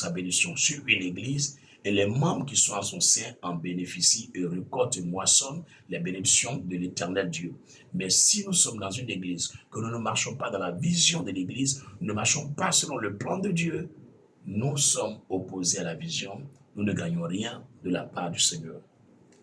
sa bénédiction sur une église et les membres qui sont à son sein en bénéficient et récoltent et moissonnent les bénédictions de l'éternel Dieu. Mais si nous sommes dans une église, que nous ne marchons pas dans la vision de l'église, nous ne marchons pas selon le plan de Dieu, nous sommes opposés à la vision, nous ne gagnons rien de la part du Seigneur.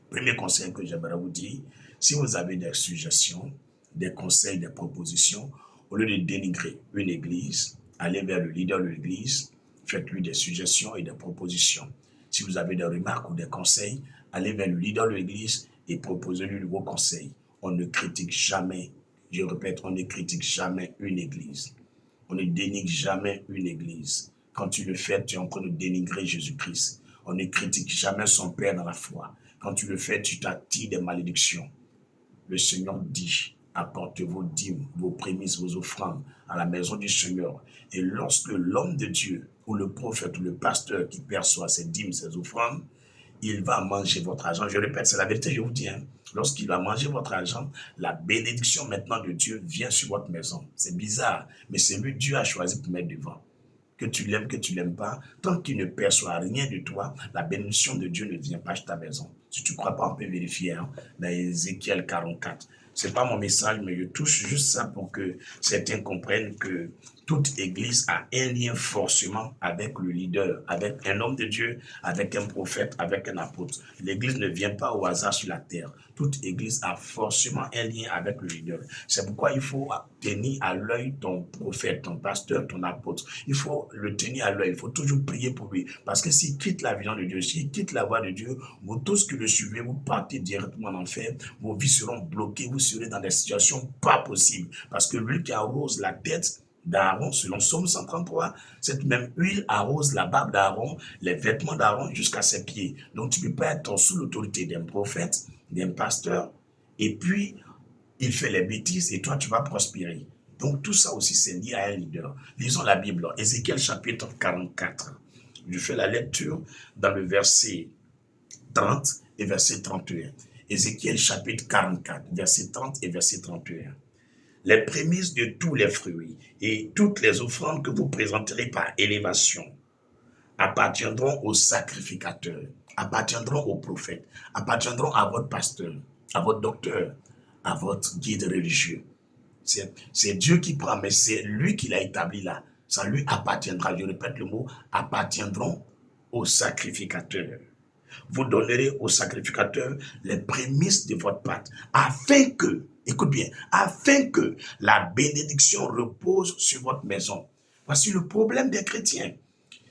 Premier conseil que j'aimerais vous dire, si vous avez des suggestions, des conseils, des propositions, au lieu de dénigrer une église, allez vers le leader de l'église, faites-lui des suggestions et des propositions. Si vous avez des remarques ou des conseils, allez vers le leader de l'église et proposez-lui vos conseils. On ne critique jamais, je répète, on ne critique jamais une église. On ne dénigre jamais une église. Quand tu le fais, tu es en train de dénigrer Jésus-Christ. On ne critique jamais son Père dans la foi. Quand tu le fais, tu t'attires des malédictions. Le Seigneur dit, apportez vos dîmes, vos prémices, vos offrandes à la maison du Seigneur. Et lorsque l'homme de Dieu, ou le prophète, ou le pasteur qui perçoit ses dîmes, ses offrandes, il va manger votre argent. Je répète, c'est la vérité, je vous dis. Lorsqu'il va manger votre argent, la bénédiction maintenant de Dieu vient sur votre maison. C'est bizarre, mais c'est lui Dieu a choisi pour mettre devant. Que tu l'aimes, que tu l'aimes pas, tant qu'il ne perçoit rien de toi, la bénédiction de Dieu ne vient pas sur ta maison. Si tu ne crois pas, on peut vérifier dans Ézéchiel 44. Ce n'est pas mon message, mais je touche juste ça pour que certains comprennent que toute église a un lien forcément avec le leader, avec un homme de Dieu, avec un prophète, avec un apôtre. L'église ne vient pas au hasard sur la terre. Toute église a forcément un lien avec le leader. C'est pourquoi il faut tenir à l'œil ton prophète, ton pasteur, ton apôtre. Il faut le tenir à l'œil. Il faut toujours prier pour lui. Parce que s'il quitte la vision de Dieu, s'il quitte la voie de Dieu, vous tous qui le suivez, vous partez directement en enfer. Vos vies seront bloquées. Vous serez dans des situations pas possibles. Parce que lui qui arrose la tête d'Aaron, selon Psaume 133, cette même huile arrose la barbe d'Aaron, les vêtements d'Aaron jusqu'à ses pieds. Donc tu ne peux pas être sous l'autorité d'un prophète, d'un pasteur, et puis il fait les bêtises et toi tu vas prospérer. Donc tout ça aussi c'est lié à un leader. Lisons la Bible, Ézéchiel chapitre 44. Je fais la lecture dans le verset 30 et verset 31. Ézéchiel chapitre 44, verset 30 et verset 31. Les prémices de tous les fruits et toutes les offrandes que vous présenterez par élévation appartiendront aux sacrificateurs, appartiendront aux prophètes, appartiendront à votre pasteur, à votre docteur, à votre guide religieux. C'est Dieu qui prend, mais c'est lui qui l'a établi là. Ça lui appartiendra. Je répète le mot, appartiendront aux sacrificateurs. Vous donnerez aux sacrificateurs les prémices de votre pâte, afin que, écoute bien, afin que la bénédiction repose sur votre maison. Voici le problème des chrétiens.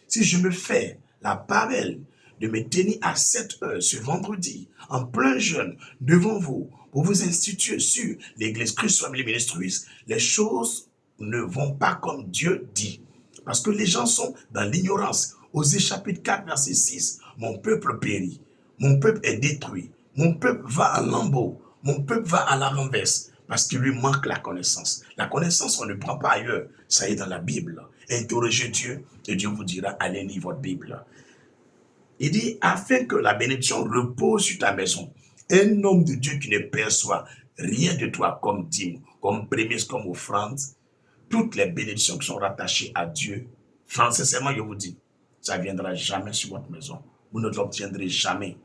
Si je me fais la parole de me tenir à 7 heures ce vendredi, en plein jeûne, devant vous, pour vous instituer sur l'église Christ Family Ministries, les choses ne vont pas comme Dieu dit. Parce que les gens sont dans l'ignorance. Osée chapitre 4, verset 6, mon peuple périt, mon peuple est détruit, mon peuple va à lambeaux, mon peuple va à la renverse, parce qu'il lui manque la connaissance. La connaissance, on ne prend pas ailleurs, ça est dans la Bible. Interrogez Dieu, et Dieu vous dira, allez lire votre Bible. Il dit, afin que la bénédiction repose sur ta maison. Un homme de Dieu qui ne perçoit rien de toi comme dîme, comme prémisse, comme offrande, toutes les bénédictions qui sont rattachées à Dieu, sincèrement, je vous dis, ça ne viendra jamais sur votre maison. Vous ne l'obtiendrez jamais.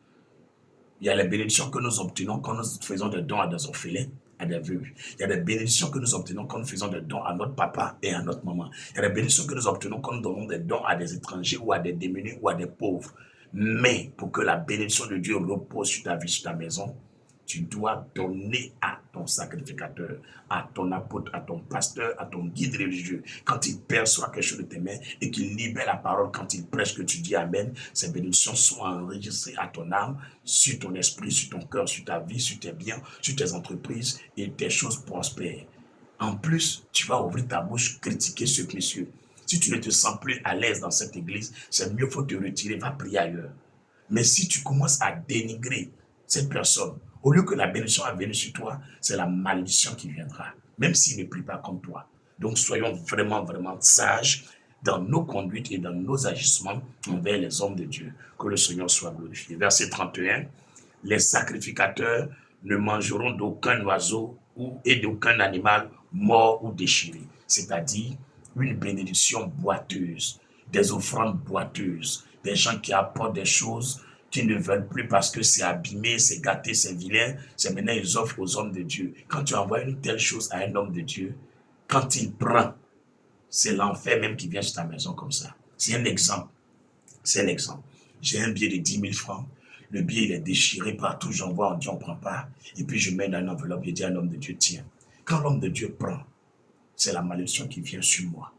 Il y a les bénédictions que nous obtenons quand nous faisons des dons à des orphelins, à des veuves. Il y a des bénédictions que nous obtenons quand nous faisons des dons à notre papa et à notre maman. Il y a des bénédictions que nous obtenons quand nous donnons des dons à des étrangers ou à des démunis ou à des pauvres. Mais pour que la bénédiction de Dieu repose sur ta vie, sur ta maison, tu dois donner à ton sacrificateur, à ton apôtre, à ton pasteur, à ton guide religieux. Quand il perçoit quelque chose de tes mains et qu'il libère la parole, quand il prêche que tu dis Amen, ces bénédictions sont enregistrées à ton âme, sur ton esprit, sur ton cœur, sur ta vie, sur tes biens, sur tes entreprises et tes choses prospèrent. En plus, tu vas ouvrir ta bouche, critiquer ce monsieur. Si tu ne te sens plus à l'aise dans cette église, c'est mieux, il faut te retirer, va prier ailleurs. Mais si tu commences à dénigrer cette personne, au lieu que la bénédiction va venir sur toi, c'est la malédiction qui viendra, même s'il ne prie pas comme toi. Donc soyons vraiment, vraiment sages dans nos conduites et dans nos agissements envers les hommes de Dieu. Que le Seigneur soit glorifié. Verset 31, les sacrificateurs ne mangeront d'aucun oiseau et d'aucun animal mort ou déchiré. C'est-à-dire une bénédiction boiteuse, des offrandes boiteuses, des gens qui apportent des choses qui ne veulent plus parce que c'est abîmé, c'est gâté, c'est vilain, c'est maintenant ils offrent aux hommes de Dieu. Quand tu envoies une telle chose à un homme de Dieu, quand il prend, c'est l'enfer même qui vient sur ta maison comme ça. C'est un exemple. C'est un exemple. J'ai un billet de 10 000 francs. Le billet, il est déchiré partout. J'envoie, on dit, on ne prend pas. Et puis, je mets dans une enveloppe, je dis à l'homme de Dieu, tiens. Quand l'homme de Dieu prend, c'est la malédiction qui vient sur moi.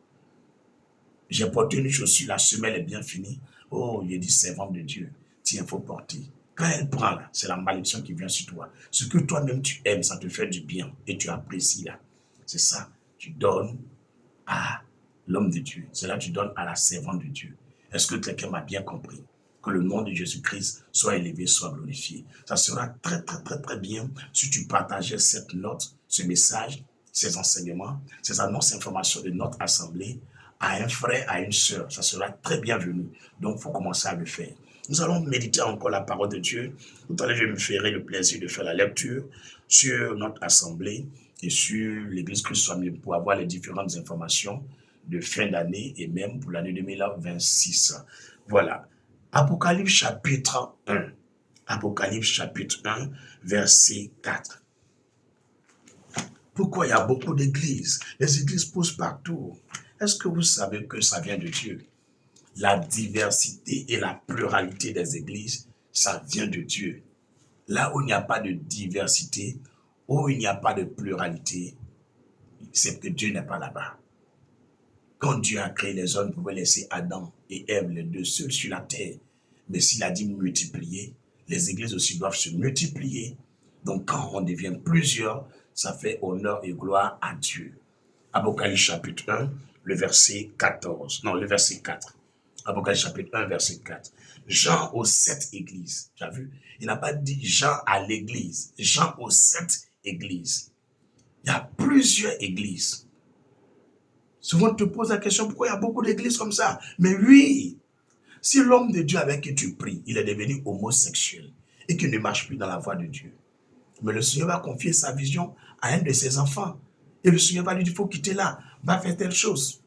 J'ai porté une chaussure, la semelle est bien finie. Oh, il dit, servante de Dieu, tiens, il faut porter. Quand elle prend, là, c'est la malédiction qui vient sur toi. Ce que toi-même tu aimes, ça te fait du bien et tu apprécies là. C'est ça, tu donnes à l'homme de Dieu. C'est là que tu donnes à la servante de Dieu. Est-ce que quelqu'un m'a bien compris? Que le nom de Jésus-Christ soit élevé, soit glorifié. Ça sera très, très, très, très bien si tu partageais cette note, ce message, ces enseignements, ces annonces, informations de notre assemblée à un frère, à une sœur. Ça sera très bienvenu. Donc, il faut commencer à le faire. Nous allons méditer encore la parole de Dieu. Tout à l'heure, je me ferai le plaisir de faire la lecture sur notre assemblée et sur l'Église Christ soit mieux pour avoir les différentes informations de fin d'année et même pour l'année 2026. Voilà. Apocalypse chapitre 1. Apocalypse chapitre 1, verset 4. Pourquoi il y a beaucoup d'églises? Les églises poussent partout. Est-ce que vous savez que ça vient de Dieu? La diversité et la pluralité des églises, ça vient de Dieu. Là où il n'y a pas de diversité, où il n'y a pas de pluralité, c'est que Dieu n'est pas là-bas. Quand Dieu a créé les hommes, il pouvait laisser Adam et Ève, les deux seuls sur la terre. Mais s'il a dit multiplier, les églises aussi doivent se multiplier. Donc quand on devient plusieurs, ça fait honneur et gloire à Dieu. Apocalypse chapitre 1, le verset 14. Non, le verset 4. Apocalypse chapitre 1, verset 4. Jean aux 7 églises. Tu as vu? Il n'a pas dit Jean à l'église. Jean aux 7 églises. Il y a plusieurs églises. Souvent, on te pose la question, pourquoi il y a beaucoup d'églises comme ça? Mais oui, si l'homme de Dieu avec qui tu pries, il est devenu homosexuel et qu'il ne marche plus dans la voie de Dieu, mais le Seigneur va confier sa vision à un de ses enfants. Et le Seigneur va lui dire, il faut quitter là, va faire telle chose.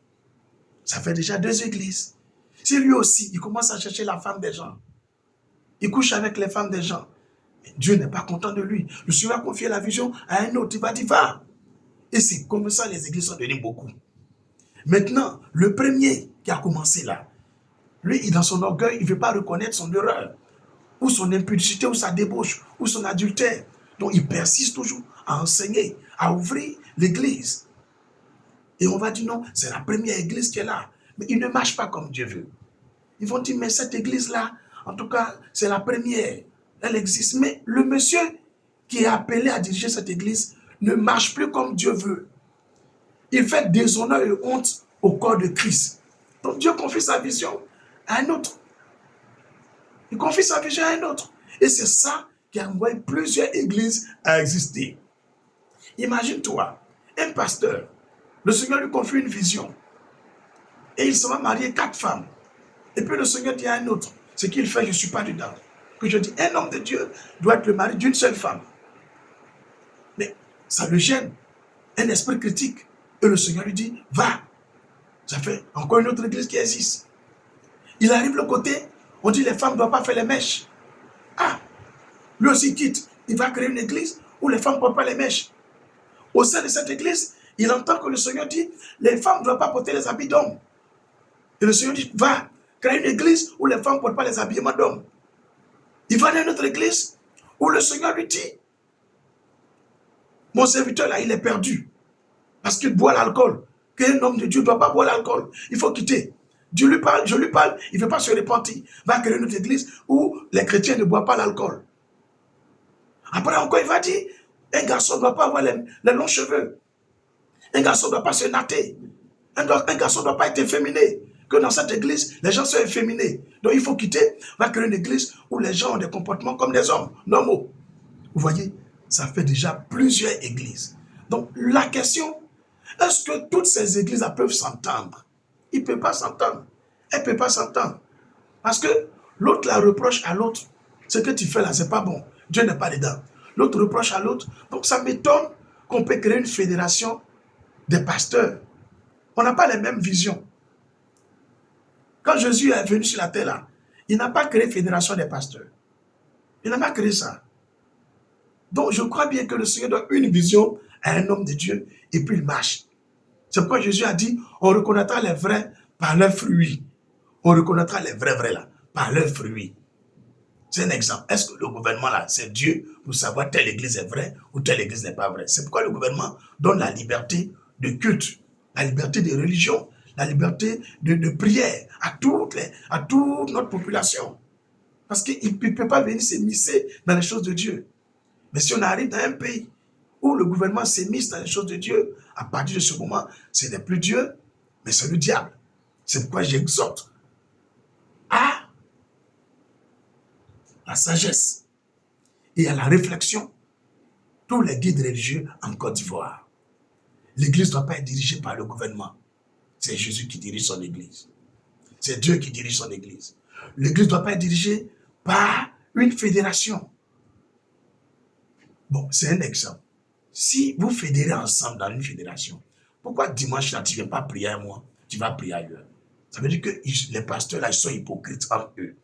Ça fait déjà 2 églises. Si lui aussi, il commence à chercher la femme des gens, il couche avec les femmes des gens, Dieu n'est pas content de lui. Le Seigneur va confier la vision à un autre, il va dire, va. Et c'est comme ça les églises sont devenues beaucoup. Maintenant, le premier qui a commencé là, lui, dans son orgueil, il ne veut pas reconnaître son erreur, ou son impudicité, ou sa débauche, ou son adultère. Donc, il persiste toujours à enseigner, à ouvrir l'église. Et on va dire non, c'est la première église qui est là. Mais il ne marche pas comme Dieu veut. Ils vont dire, mais cette église-là, en tout cas, c'est la première. Elle existe. Mais le monsieur qui est appelé à diriger cette église ne marche plus comme Dieu veut. Il fait déshonneur et honte au corps de Christ. Donc Dieu confie sa vision à un autre. Il confie sa vision à un autre. Et c'est ça qui a envoyé plusieurs églises à exister. Imagine-toi, un pasteur, le Seigneur lui confie une vision. Et il se va marier 4 femmes. Et puis le Seigneur dit à un autre, ce qu'il fait, je ne suis pas dedans. Que je dis, un homme de Dieu doit être le mari d'une seule femme. Mais ça le gêne. Un esprit critique. Et le Seigneur lui dit, va. Ça fait encore une autre église qui existe. Il arrive le côté, on dit les femmes ne doivent pas faire les mèches. Ah, lui aussi quitte. Il va créer une église où les femmes ne portent pas les mèches. Au sein de cette église, il entend que le Seigneur dit, les femmes ne doivent pas porter les habits d'hommes. Et le Seigneur dit, va, créer une église où les femmes ne portent pas les habillements d'hommes. Il va dans une autre église où le Seigneur lui dit, mon serviteur là, il est perdu. Parce qu'il boit l'alcool. Qu'un homme de Dieu ne doit pas boire l'alcool. Il faut quitter. Dieu lui parle, je lui parle, il ne veut pas se repentir. Va créer une autre église où les chrétiens ne boivent pas l'alcool. Après encore, il va dire, un garçon ne doit pas avoir les longs cheveux. Un garçon ne doit pas se natter. Un garçon ne doit pas être efféminé. Que dans cette église, les gens sont efféminés. Donc il faut quitter, va créer une église où les gens ont des comportements comme des hommes normaux. Vous voyez, ça fait déjà plusieurs églises. Donc la question, est-ce que toutes ces églises peuvent s'entendre? Ils ne peuvent pas s'entendre. Elles ne peuvent pas s'entendre. Parce que l'autre la reproche à l'autre. Ce que tu fais là, ce n'est pas bon. Dieu n'est pas dedans. L'autre reproche à l'autre. Donc ça m'étonne qu'on peut créer une fédération des pasteurs. On n'a pas les mêmes visions. Quand Jésus est venu sur la terre, là, il n'a pas créé fédération des pasteurs. Il n'a pas créé ça. Donc, je crois bien que le Seigneur donne une vision à un homme de Dieu et puis il marche. C'est pourquoi Jésus a dit, on reconnaîtra les vrais par leurs fruits. On reconnaîtra les vrais là, par leurs fruits. C'est un exemple. Est-ce que le gouvernement là, c'est Dieu pour savoir telle église est vraie ou telle église n'est pas vraie? C'est pourquoi le gouvernement donne la liberté de culte, la liberté de religion, la liberté de prière à toute notre population. Parce qu'il ne peut pas venir s'immiscer dans les choses de Dieu. Mais si on arrive dans un pays où le gouvernement s'immisce dans les choses de Dieu, à partir de ce moment, ce n'est plus Dieu, mais c'est le diable. C'est pourquoi j'exhorte à la sagesse et à la réflexion tous les guides religieux en Côte d'Ivoire. L'église ne doit pas être dirigée par le gouvernement. C'est Jésus qui dirige son église. C'est Dieu qui dirige son église. L'église ne doit pas être dirigée par une fédération. Bon, c'est un exemple. Si vous fédérez ensemble dans une fédération, pourquoi dimanche là, tu ne viens pas prier à moi, tu vas prier ailleurs? Ça veut dire que les pasteurs là, ils sont hypocrites entre eux.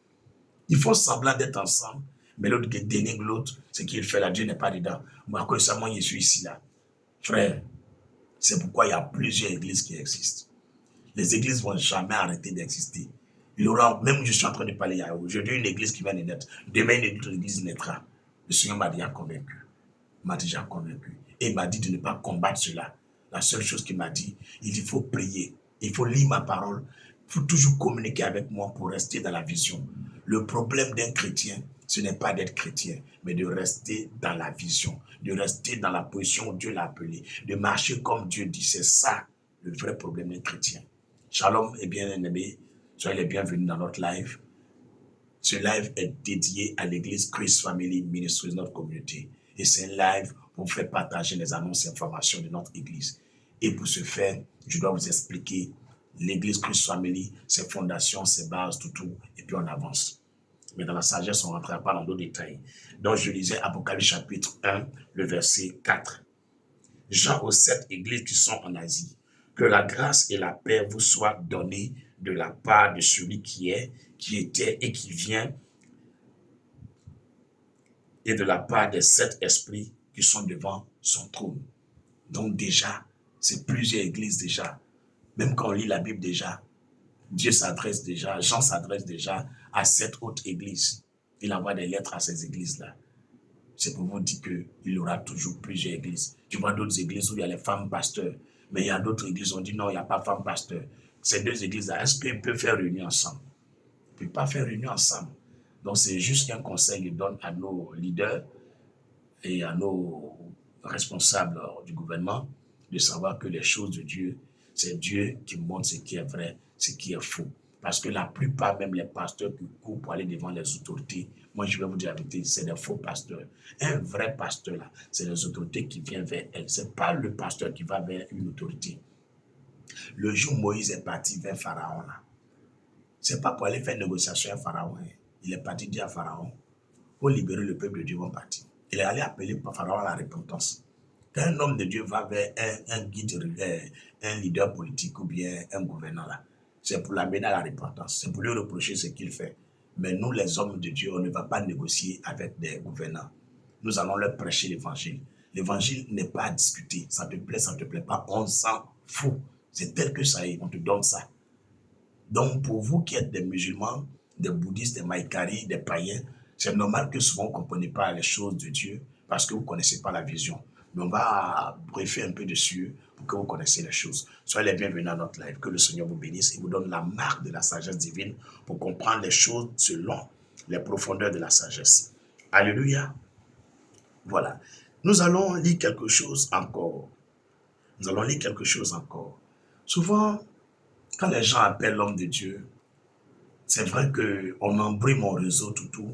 Ils font semblant d'être ensemble, mais l'autre qui dénigre l'autre, ce qu'il fait là, Dieu n'est pas dedans. Moi, à cause de ça, moi, je suis ici là. Frère, c'est pourquoi il y a plusieurs églises qui existent. Les églises ne vont jamais arrêter d'exister. Il aura, même je suis en train de parler aujourd'hui, une église qui vient de naître. Demain, une autre église naîtra. Le Seigneur m'a déjà convaincu. M'a déjà convaincu. Et il m'a dit de ne pas combattre cela. La seule chose qu'il m'a dit, il faut prier. Il faut lire ma parole. Il faut toujours communiquer avec moi pour rester dans la vision. Le problème d'un chrétien, ce n'est pas d'être chrétien, mais de rester dans la vision, de rester dans la position où Dieu l'a appelé, de marcher comme Dieu dit. C'est ça le vrai problème d'un chrétien. Shalom et bien-aimés, soyez les bienvenus dans notre live. Ce live est dédié à l'église Christ Family Ministries, notre communauté. Et c'est un live pour vous faire partager les annonces et informations de notre église. Et pour ce faire, je dois vous expliquer l'église Christ Family, ses fondations, ses bases, tout, et puis on avance. Mais dans la sagesse, on ne rentrera pas dans d'autres détails. Donc je lisais Apocalypse chapitre 1, le verset 4. Jean aux 7 églises qui sont en Asie. Que la grâce et la paix vous soient données de la part de celui qui est, qui était et qui vient, et de la part des 7 esprits qui sont devant son trône. Donc déjà, c'est plusieurs églises déjà. Même quand on lit la Bible déjà, Dieu s'adresse déjà, Jean s'adresse déjà à 7 autres églises. Il envoie des lettres à ces églises-là. C'est pour vous dire qu'il y aura toujours plusieurs églises. Tu vois d'autres églises où il y a les femmes pasteurs, mais il y a d'autres églises où on dit non, il n'y a pas femmes pasteurs. Ces deux églises-là, est-ce qu'ils peuvent faire réunion ensemble? Ils ne peuvent pas faire réunion ensemble. Donc c'est juste un conseil qu'il donne à nos leaders et à nos responsables du gouvernement de savoir que les choses de Dieu, c'est Dieu qui montre ce qui est vrai, ce qui est faux. Parce que la plupart, même les pasteurs qui courent pour aller devant les autorités, moi je vais vous dire la vérité, c'est des faux pasteurs. Un vrai pasteur là, c'est les autorités qui viennent vers elle. Ce n'est pas le pasteur qui va vers une autorité. Le jour où Moïse est parti vers Pharaon là, ce n'est pas pour aller faire une négociation avec Pharaon. Il est parti dire à Pharaon, pour libérer le peuple de Dieu, vont partir. Il est allé appeler Pharaon à la repentance. Quand un homme de Dieu va vers un guide, un leader politique ou bien un gouvernant là, c'est pour l'amener à la repentance, c'est pour lui reprocher ce qu'il fait. Mais nous, les hommes de Dieu, on ne va pas négocier avec des gouvernants. Nous allons leur prêcher l'évangile. L'évangile n'est pas à discuter. Ça te plaît, ça ne te plaît pas, on s'en fout. C'est tel que ça est, on te donne ça. Donc, pour vous qui êtes des musulmans, des bouddhistes, des maïkaris, des païens, c'est normal que souvent, vous ne comprenez pas les choses de Dieu parce que vous ne connaissez pas la vision. Mais on va briefer un peu dessus pour que vous connaissiez les choses. Soyez les bienvenus à notre live. Que le Seigneur vous bénisse et vous donne la marque de la sagesse divine pour comprendre les choses selon les profondeurs de la sagesse. Alléluia. Voilà. Nous allons lire quelque chose encore. Souvent, quand les gens appellent l'homme de Dieu, c'est vrai qu'on embrouille mon réseau, tout.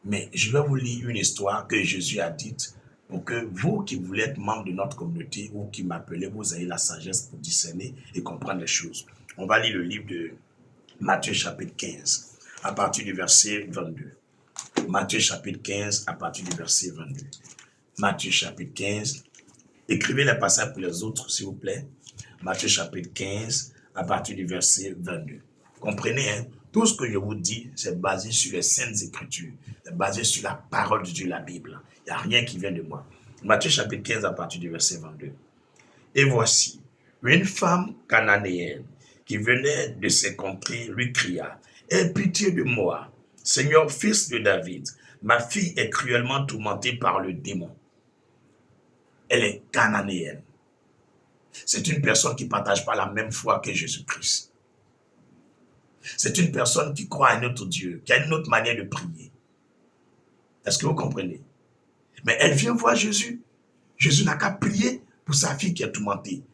Mais je vais vous lire une histoire que Jésus a dite pour que vous qui voulez être membre de notre communauté ou qui m'appelez, vous ayez la sagesse pour discerner et comprendre les choses. On va lire le livre de Matthieu chapitre 15 à partir du verset 22. Matthieu chapitre 15 à partir du verset 22. Matthieu chapitre 15. Écrivez les passages pour les autres, s'il vous plaît. Matthieu chapitre 15 à partir du verset 22. Comprenez, hein? Tout ce que je vous dis, c'est basé sur les Saintes Écritures. C'est basé sur la parole de Dieu, la Bible. Il n'y a rien qui vient de moi. Matthieu chapitre 15 à partir du verset 22. Et voici, une femme cananéenne qui venait de ses contrées lui cria, « Aie pitié de moi, Seigneur, fils de David, ma fille est cruellement tourmentée par le démon. » Elle est cananéenne. C'est une personne qui ne partage pas la même foi que Jésus-Christ. C'est une personne qui croit à un autre Dieu, qui a une autre manière de prier. Est-ce que vous comprenez? Mais elle vient voir Jésus. Jésus n'a qu'à prier pour sa fille qui est tourmentée.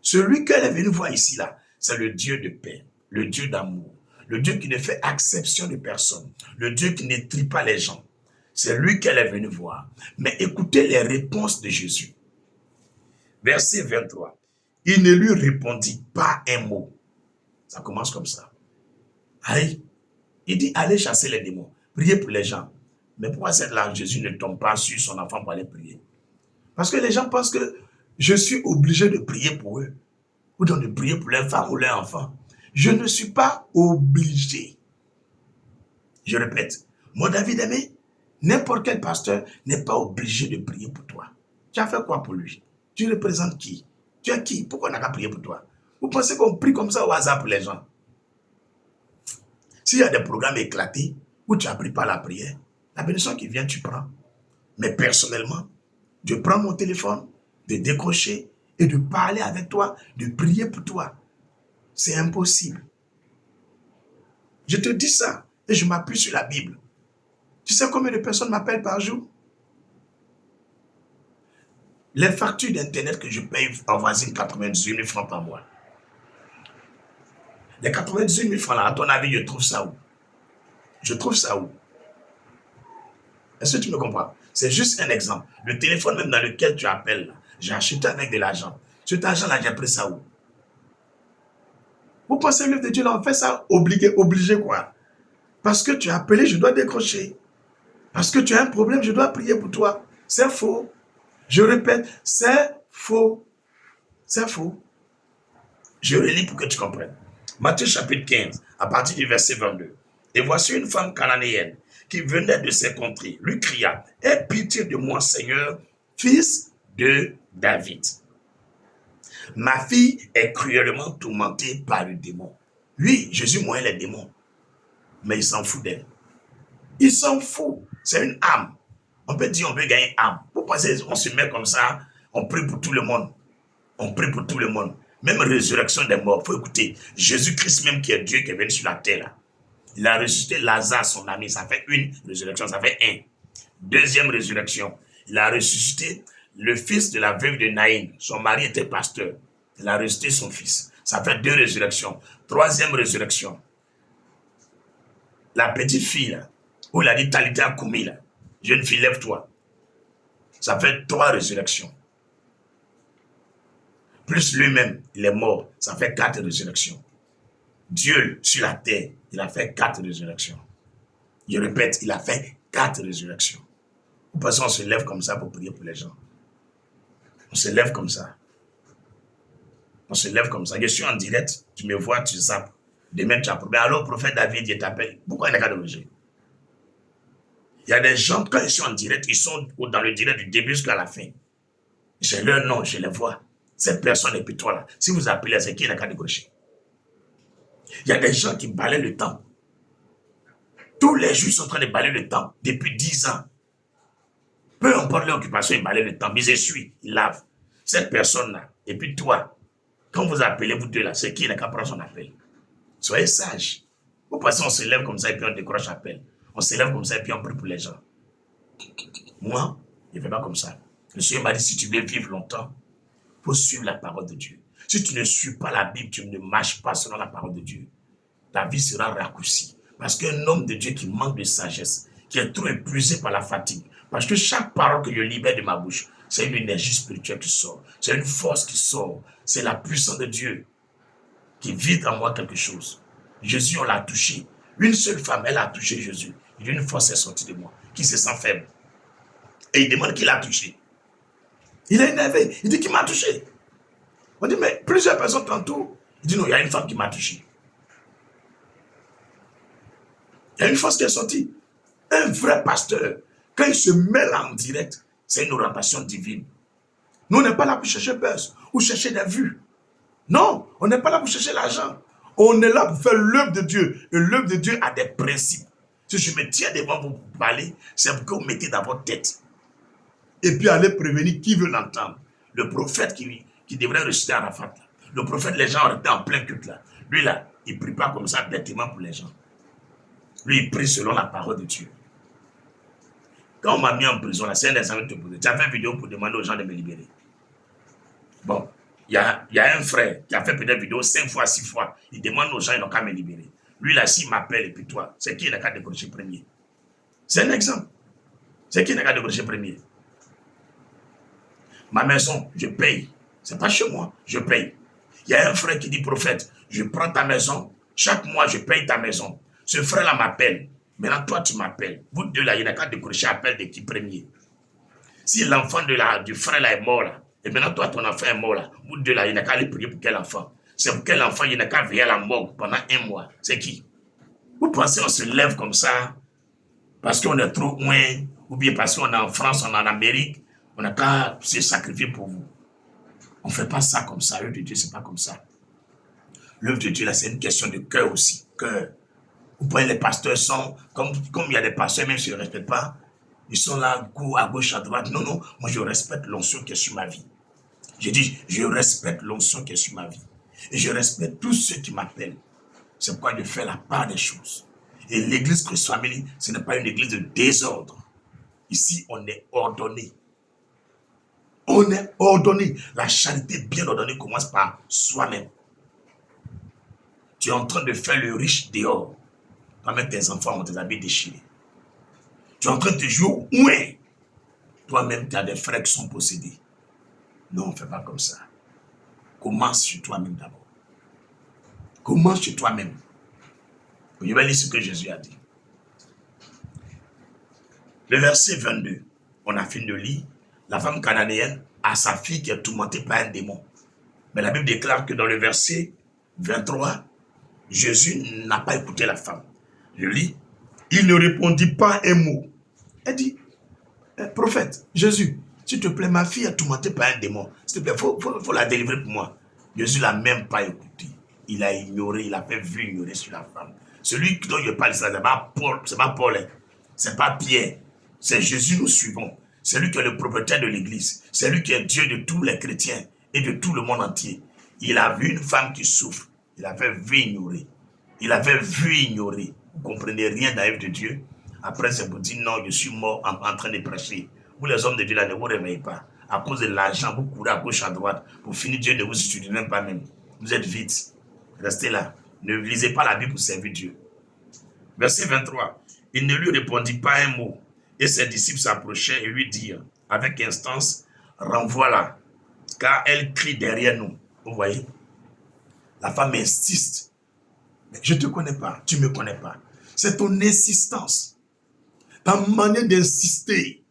Celui qu'elle est venue voir ici, là, c'est le Dieu de paix, le Dieu d'amour, le Dieu qui ne fait exception de personne, le Dieu qui ne trie pas les gens. C'est lui qu'elle est venue voir. Mais écoutez les réponses de Jésus. Verset 23. Il ne lui répondit pas un mot. Ça commence comme ça. Aïe. Il dit, allez chasser les démons, priez pour les gens. Mais pourquoi là Jésus ne tombe pas sur son enfant pour aller prier? Parce que les gens pensent que je suis obligé de prier pour eux, ou donc de prier pour leurs femmes ou leurs enfants. Je ne suis pas obligé. Je répète, moi David aimé, n'importe quel pasteur n'est pas obligé de prier pour toi. Tu as fait quoi pour lui? Tu représentes qui? Tu es qui? Pourquoi on n'a qu'à prier pour toi? Vous pensez qu'on prie comme ça au hasard pour les gens? S'il y a des programmes éclatés où tu n'appliques pas la prière, la bénédiction qui vient, tu prends. Mais personnellement, je prends mon téléphone, de décrocher et de parler avec toi, de prier pour toi. C'est impossible. Je te dis ça et je m'appuie sur la Bible. Tu sais combien de personnes m'appellent par jour? Les factures d'Internet que je paye avoisinent 98 000 francs par mois. Les 98 000 francs là, à ton avis, je trouve ça où? Je trouve ça où? Est-ce que tu me comprends? C'est juste un exemple. Le téléphone même dans lequel tu appelles, j'ai acheté avec de l'argent. Cet argent-là, j'ai pris ça où? Vous pensez l'œuvre de Dieu, là, on fait ça obligé quoi? Parce que tu as appelé, je dois décrocher. Parce que tu as un problème, je dois prier pour toi. C'est faux. Je répète, c'est faux. C'est faux. Je relis pour que tu comprennes. Matthieu chapitre 15, à partir du verset 22. Et voici une femme cananéenne qui venait de ses contrées, lui cria, « Aie pitié de moi, Seigneur, fils de David. Ma fille est cruellement tourmentée par le démon. » Oui, Jésus moyen les démons, mais il s'en fout d'elle. Il s'en fout. C'est une âme. On peut dire on veut gagner âme. Vous pensez on se met comme ça, on prie pour tout le monde. On prie pour tout le monde. Même résurrection des morts. Il faut écouter. Jésus-Christ même qui est Dieu qui est venu sur la terre là. Il a ressuscité Lazare, son ami. Ça fait une résurrection. Ça fait un. Deuxième résurrection. Il a ressuscité le fils de la veuve de Naïn. Son mari était pasteur. Il a ressuscité son fils. Ça fait deux résurrections. Troisième résurrection. La petite fille là, où il a dit Talita Koumi là. Jeune fille, lève-toi. Ça fait 3 résurrections. Plus lui-même, il est mort. Ça fait 4 résurrections. Dieu, sur la terre, il a fait 4 résurrections. Je répète, il a fait 4 résurrections. Vous pensez qu'on se lève comme ça pour prier pour les gens? On se lève comme ça. On se lève comme ça. Je suis en direct, tu me vois, tu zappes. Demain, tu as problème. Alors, prophète David, il t'appelle. Pourquoi il n'a qu'à déranger? Il y a des gens, quand ils sont en direct, ils sont dans le direct du début jusqu'à la fin. J'ai leur nom, je les vois. Cette personne et puis toi là, si vous appelez, c'est qui n'a qu'à décrocher. Il y a des gens qui balaient le temps. Tous les jours, ils sont en train de balayer le temps depuis 10 ans. Peu importe l'occupation, ils balaient le temps. Ils essuient, ils lavent. Cette personne-là, et puis toi, quand vous appelez, vous deux là, c'est qui n'a qu'à prendre son appel. Soyez sages. Vous pensez, on se lève comme ça et puis on décroche l'appel. On se lève comme ça et puis on prie pour les gens. Moi, je ne fais pas comme ça. Le Seigneur m'a dit, si tu veux vivre longtemps, il faut suivre la parole de Dieu. Si tu ne suis pas la Bible, tu ne marches pas selon la parole de Dieu. Ta vie sera raccourcie. Parce qu'un homme de Dieu qui manque de sagesse, qui est trop épuisé par la fatigue, parce que chaque parole que je libère de ma bouche, c'est une énergie spirituelle qui sort. C'est une force qui sort. C'est la puissance de Dieu qui vit en moi quelque chose. Jésus, on l'a touché. Une seule femme, elle a touché Jésus. Il dit, une force est sortie de moi, qui se sent faible. Et il demande qui l'a touché. Il est énervé. Il dit, qui m'a touché? On dit, mais plusieurs personnes t'entourent. Il dit, non, il y a une femme qui m'a touché. Il y a une force qui est sortie. Un vrai pasteur, quand il se met là en direct, c'est une orientation divine. Nous, on n'est pas là pour chercher buzz ou chercher des vues. Non, on n'est pas là pour chercher l'argent. On est là pour faire l'œuvre de Dieu. Et l'œuvre de Dieu a des principes. Si je me tiens devant vous pour parler, c'est pour que vous mettez dans votre tête. Et puis allez prévenir qui veut l'entendre. Le prophète qui devrait réciter Arafat. Le prophète, les gens étaient en plein culte là. Lui là, il ne prie pas comme ça bêtement pour les gens. Lui, il prie selon la parole de Dieu. Quand on m'a mis en prison, là, c'est un examen de te poser. Tu as fait une vidéo pour demander aux gens de me libérer. Bon, il y a un frère qui a fait peut-être vidéo 5 fois, 6 fois. Il demande aux gens, ils n'ont qu'à me libérer. Lui, là, s'il m'appelle, et puis toi, c'est qui n'a qu'à décrocher premier? C'est un exemple. C'est qui n'a qu'à décrocher premier? Ma maison, je paye. Ce n'est pas chez moi, je paye. Il y a un frère qui dit, prophète, je prends ta maison, chaque mois, je paye ta maison. Ce frère-là m'appelle. Maintenant, toi, tu m'appelles. Vous deux, là, il n'y a qu'à décrocher appel de qui premier? Si l'enfant du frère, là, est mort, là, et maintenant, toi, ton enfant est mort, là, vous deux, là, il n'y a qu'à aller prier pour quel enfant? C'est pour quel enfant il n'y a qu'à veiller à la mort pendant 1 mois? C'est qui? Vous pensez qu'on se lève comme ça parce qu'on est trop loin, ou bien parce qu'on est en France, on est en Amérique, on n'a qu'à se sacrifier pour vous. On ne fait pas ça comme ça. L'œuvre de Dieu, ce n'est pas comme ça. L'œuvre de Dieu, là, c'est une question de cœur aussi. Cœur. Vous voyez, les pasteurs sont, comme il y a des pasteurs, même s'ils ne respectent pas, ils sont là, à gauche, à droite. Non, non, moi je respecte l'onction qui est sur ma vie. Je dis, je respecte l'onction qui est sur ma vie. Et je respecte tous ceux qui m'appellent. C'est pourquoi je fais la part des choses. Et l'église Christ Family, ce n'est pas une église de désordre. Ici, on est ordonné. On est ordonné. La charité bien ordonnée commence par soi-même. Tu es en train de faire le riche dehors. Toi-même, tes enfants ont des habits déchirés. Tu es en train de jouer au ouin. Toi-même, tu as des frères qui sont possédés. Non, on ne fait pas comme ça. Commence chez toi-même d'abord. Commence chez toi-même. Je vais lire ce que Jésus a dit. Le verset 22, on a fini de lire. La femme cananéenne a sa fille qui est tourmentée par un démon. Mais la Bible déclare que dans le verset 23, Jésus n'a pas écouté la femme. Je lis. Il ne répondit pas un mot. Elle dit, prophète, Jésus, s'il te plaît, ma fille est tourmentée par un démon. S'il te plaît, faut la délivrer pour moi. Jésus ne l'a même pas écouté. Il a ignoré, il a fait vu ignorer sur la femme. Celui dont je parle, ce n'est pas Paul, c'est pas Pierre. C'est Jésus, nous suivons. C'est lui qui est le propriétaire de l'église. C'est lui qui est Dieu de tous les chrétiens et de tout le monde entier. Il a vu une femme qui souffre. Il avait vu ignorer. Il avait vu ignorer. Vous ne comprenez rien dans l'œuvre de Dieu. Après, c'est pour dire non, je suis mort en train de prêcher. Vous, les hommes de Dieu, là, ne vous réveillez pas. À cause de l'argent, vous courez à gauche, à droite. Pour finir, Dieu ne vous étudie même pas même. Vous êtes vite. Restez là. Ne lisez pas la Bible pour servir Dieu. Verset 23. Il ne lui répondit pas un mot. Et ses disciples s'approchaient et lui dirent, avec instance, renvoie-la, car elle crie derrière nous. Vous voyez? La femme insiste. Mais je ne te connais pas, tu ne me connais pas. C'est ton insistance, ta manière d'insister,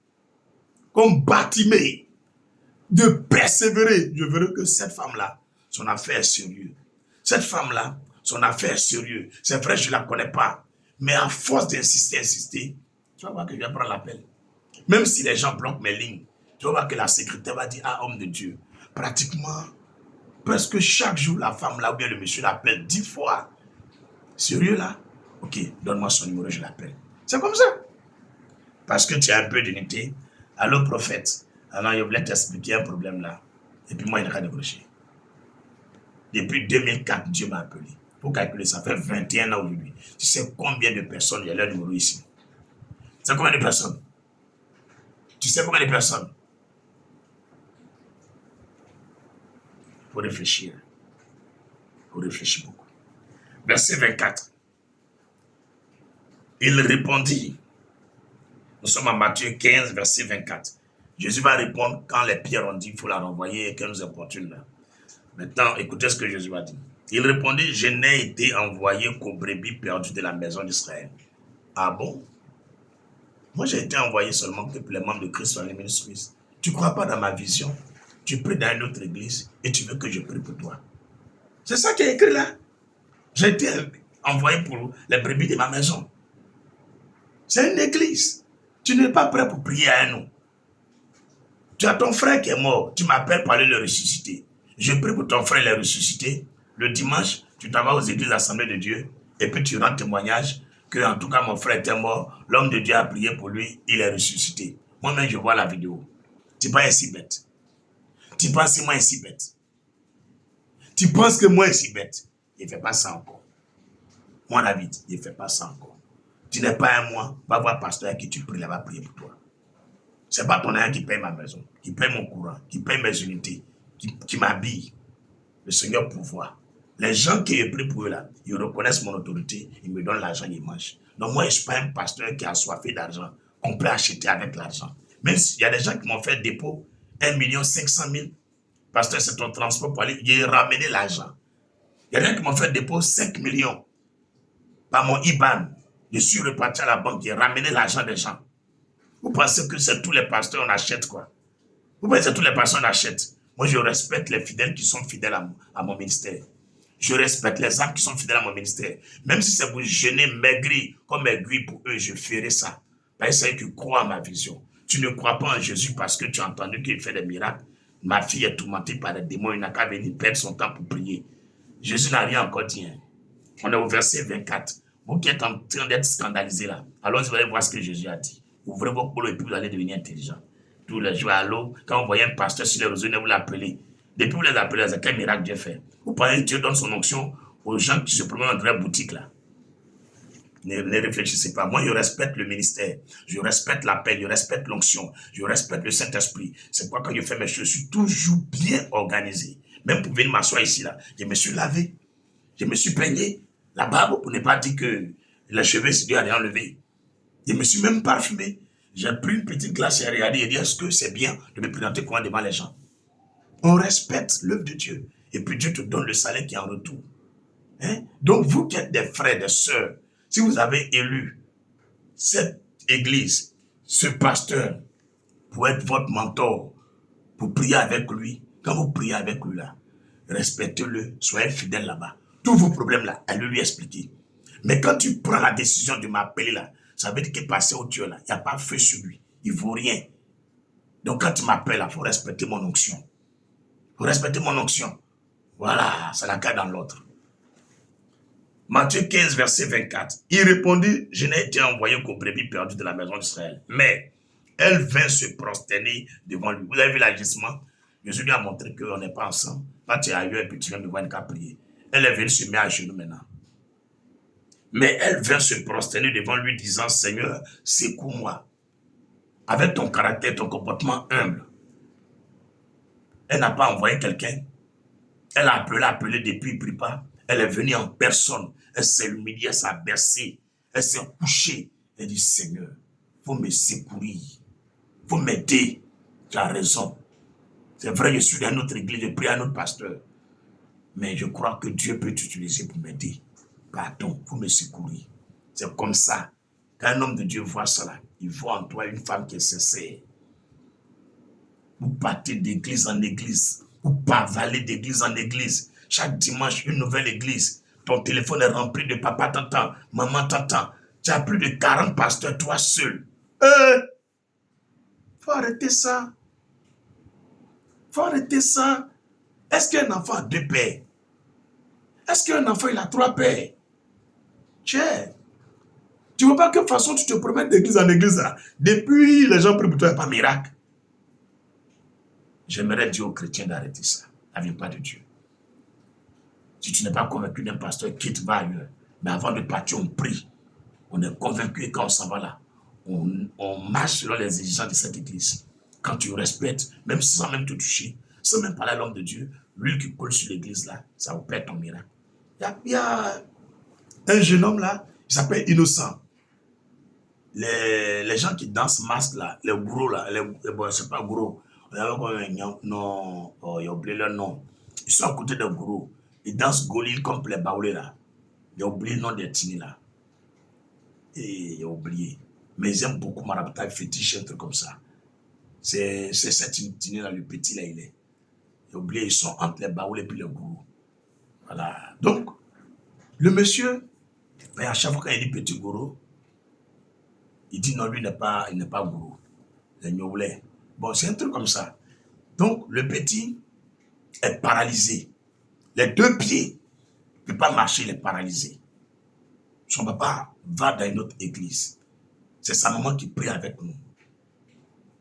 comme Bartimée, de persévérer. Je veux que cette femme-là, son affaire est sérieuse. Cette femme-là, son affaire est sérieuse. C'est vrai, je ne la connais pas. Mais à force insister, tu vas voir que je vais prendre l'appel. Même si les gens bloquent mes lignes, tu vas voir que la secrétaire va dire, ah, homme de Dieu, pratiquement, presque chaque jour, la femme là, ou bien le monsieur l'appelle 10 fois. Sérieux là? Ok, donne-moi son numéro, je l'appelle. C'est comme ça. Parce que tu as un peu d'unité. Allô, prophète. Alors, je voulais t'expliquer un problème là. Et puis moi, il n'a qu'à décrocher. Depuis 2004, Dieu m'a appelé. Pour calculer, ça fait 21 ans aujourd'hui. Tu sais combien de personnes il y a leur numéro ici? Tu sais combien de personnes? Tu sais combien de personnes? Il faut réfléchir. Il faut réfléchir beaucoup. Verset 24. Il répondit. Nous sommes en Matthieu 15, verset 24. Jésus va répondre quand les pierres ont dit qu'il faut la renvoyer et qu'elle nous importune là. Maintenant, écoutez ce que Jésus a dit. Il répondit, je n'ai été envoyé qu'aux brebis perdues de la maison d'Israël. Ah bon? Moi, j'ai été envoyé seulement que pour les membres de Christ Family Ministries. Tu ne crois pas dans ma vision? Tu pries dans une autre église et tu veux que je prie pour toi. C'est ça qui est écrit là. J'ai été envoyé pour les brebis de ma maison. C'est une église. Tu n'es pas prêt pour prier à un nom. Tu as ton frère qui est mort. Tu m'appelles pour aller le ressusciter. Je prie pour ton frère, il est ressuscité. Le dimanche, tu t'en vas aux églises Assemblée de Dieu. Et puis tu rends témoignage que, en tout cas, mon frère était mort. L'homme de Dieu a prié pour lui. Il est ressuscité. Moi-même, je vois la vidéo. Tu penses si bête. Tu penses que moi, je suis bête. Tu penses que moi, je suis bête. Il ne fait pas ça encore. Moi, David, il ne fait pas ça encore. Tu n'es pas un mois, va voir pasteur à qui tu pries, il va prier pour toi. Ce n'est pas ton ami qui paye ma maison, qui paye mon courant, qui paye mes unités, qui m'habille. Le Seigneur pourvoit. Les gens qui prient pour eux là, ils reconnaissent mon autorité, ils me donnent l'argent, ils mangent. Donc moi, je ne suis pas un pasteur qui a soifé d'argent, qu'on peut acheter avec l'argent. Même s'il y a des gens qui m'ont fait dépôt, 1 500 000, pasteur, c'est ton transport pour aller, j'ai ramené l'argent. Il y a des gens qui m'ont fait dépôt 5 millions par mon IBAN. Je suis reparti à la banque, j'ai ramené l'argent des gens. Vous pensez que c'est tous les pasteurs, on achète quoi? Vous pensez que c'est tous les pasteurs, on achète? Moi, je respecte les fidèles qui sont fidèles à mon ministère. Je respecte les âmes qui sont fidèles à mon ministère. Même si c'est pour jeûner, maigrir, comme aiguille pour eux, je ferai ça. Parce que tu crois à ma vision. Tu ne crois pas en Jésus parce que tu as entendu qu'il fait des miracles. Ma fille est tourmentée par des démons, il n'a qu'à venir perdre son temps pour prier. Jésus n'a rien encore dit. On est au verset 24. Vous qui êtes en train d'être scandalisés là, allons vous allez voir ce que Jésus a dit. Ouvrez vos polos et puis vous allez devenir intelligent. Tous les jours à l'eau, quand vous voyez un pasteur sur les réseaux, vous l'appelez. Depuis vous les appelez, c'est quel miracle Dieu fait. Vous pensez que Dieu donne son onction aux gens qui se promènent dans la boutique là. Ne réfléchissez pas. Moi, je respecte le ministère. Je respecte l'appel. Je respecte l'onction. Je respecte le Saint-Esprit. C'est pourquoi quand je fais mes choses, je suis toujours bien organisé. Même pour venir m'asseoir ici là, je me suis lavé. Je me suis peigné. La barbe pour ne pas dire que les cheveux, c'est Dieu à rien enlevé. Je me suis même parfumé. J'ai pris une petite glace et regardé et dit est-ce que c'est bien de me présenter comment devant les gens. On respecte l'œuvre de Dieu. Et puis Dieu te donne le salaire qui est en retour. Hein? Donc vous qui êtes des frères, des sœurs, si vous avez élu cette église, ce pasteur, pour être votre mentor, pour prier avec lui, quand vous priez avec lui là, respectez-le, soyez fidèles là-bas. Tous vos problèmes là, allez lui expliquer. Mais quand tu prends la décision de m'appeler là, ça veut dire que passer au Dieu là, il n'y a pas feu sur lui. Il ne vaut rien. Donc quand tu m'appelles là, il faut respecter mon onction. Il faut respecter mon onction. Voilà, c'est la carte dans l'autre. Matthieu 15, verset 24. Il répondit, je n'ai été envoyé qu'aux brebis perdues de la maison d'Israël. Mais elle vint se prosterner devant lui. Vous avez vu l'agissement? Jésus lui a montré qu'on n'est pas ensemble. Quand tu es ailleurs et puis tu viens me voir une cas prier. Elle est venue se mettre à genoux maintenant. Mais elle vint se prosterner devant lui disant, Seigneur, secoue-moi. Avec ton caractère, ton comportement humble. Elle n'a pas envoyé quelqu'un. Elle a appelé depuis, il ne prie pas. Elle est venue en personne. Elle s'est humiliée, elle s'est bercée. Elle s'est couchée. Elle dit, Seigneur, il faut me secourir. Il faut m'aider. Tu as raison. C'est vrai, je suis dans notre église, je prie à notre pasteur. Mais je crois que Dieu peut t'utiliser pour m'aider. Pardon, il faut me secourir. C'est comme ça. Quand un homme de Dieu voit cela, il voit en toi une femme qui est sincère. Vous partez d'église en église. Vous pavalez d'église en église. Chaque dimanche, une nouvelle église. Ton téléphone est rempli de papa t'entend, maman t'entend. Tu as plus de 40 pasteurs, toi seul. Faut arrêter ça. Faut arrêter ça. Est-ce qu'un enfant a 2 pères? Est-ce qu'un enfant, il a 3 pères? Tiens. Tu ne vois pas que de toute façon, tu te promènes d'église en église. Là. Depuis, les gens prient pour toi, il n'y a pas de miracle. J'aimerais dire aux chrétiens d'arrêter ça. Ça ne vient pas de Dieu. Si tu n'es pas convaincu d'un pasteur, quitte, va ailleurs. Mais avant de partir, on prie. On est convaincu et quand on s'en va là, on marche selon les exigences de cette église. Quand tu respectes, même sans même te toucher, sans même parler à l'homme de Dieu, l'huile qui coule sur l'église là, ça vous perd ton miracle. Il y a un jeune homme là, il s'appelle Innocent. Les gens qui dansent masque là, les gros là, bon, c'est pas gros. Non, oh, il a oublié leur nom. Ils sont à côté des gros. Ils dansent Golil comme les baoulés là. Il a oublié le nom des Tini là. Et il a oublié. Mais ils aiment beaucoup maraboutage fétiche, un truc comme ça. C'est cette Tini là, le petit là, il est. Il a oublié, ils sont entre les baoulés et puis les gourous. Voilà. Donc, le monsieur, à chaque fois qu'il dit petit gourou, Il dit non, lui, il n'est pas gourou. Les Nyoulais. Bon, c'est un truc comme ça. Donc, le petit est paralysé. Les deux pieds, il ne peut pas marcher, il est paralysé. Son papa va dans une autre église. C'est sa maman qui prie avec nous.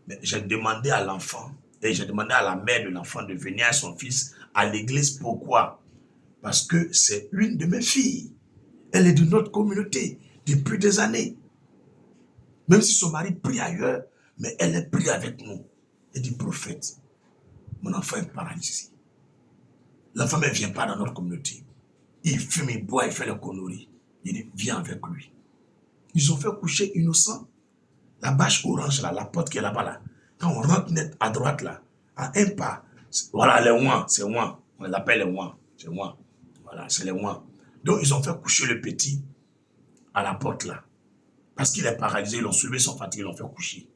Mais j'ai demandé à l'enfant, et j'ai demandé à la mère de l'enfant de venir à son fils à l'église. Pourquoi? Parce que c'est une de mes filles. Elle est de notre communauté depuis des années. Même si son mari prie ailleurs, mais elle est prie avec nous. Elle dit, prophète, mon enfant est paralysé. L'enfant ne vient pas dans notre communauté. Il fume, il boit, il fait le conneries. Il dit, viens avec lui. Ils ont fait coucher innocent. La bâche orange, là, la porte qui est là-bas, là. Quand on rentre net à droite, là, à un pas, voilà, les ouans, c'est ouans. On l'appelle les ouans. C'est ouans. Voilà, c'est les ouans. Donc, ils ont fait coucher le petit à la porte, là. Parce qu'il est paralysé, ils l'ont soulevé son fatigue, ils l'ont fait coucher.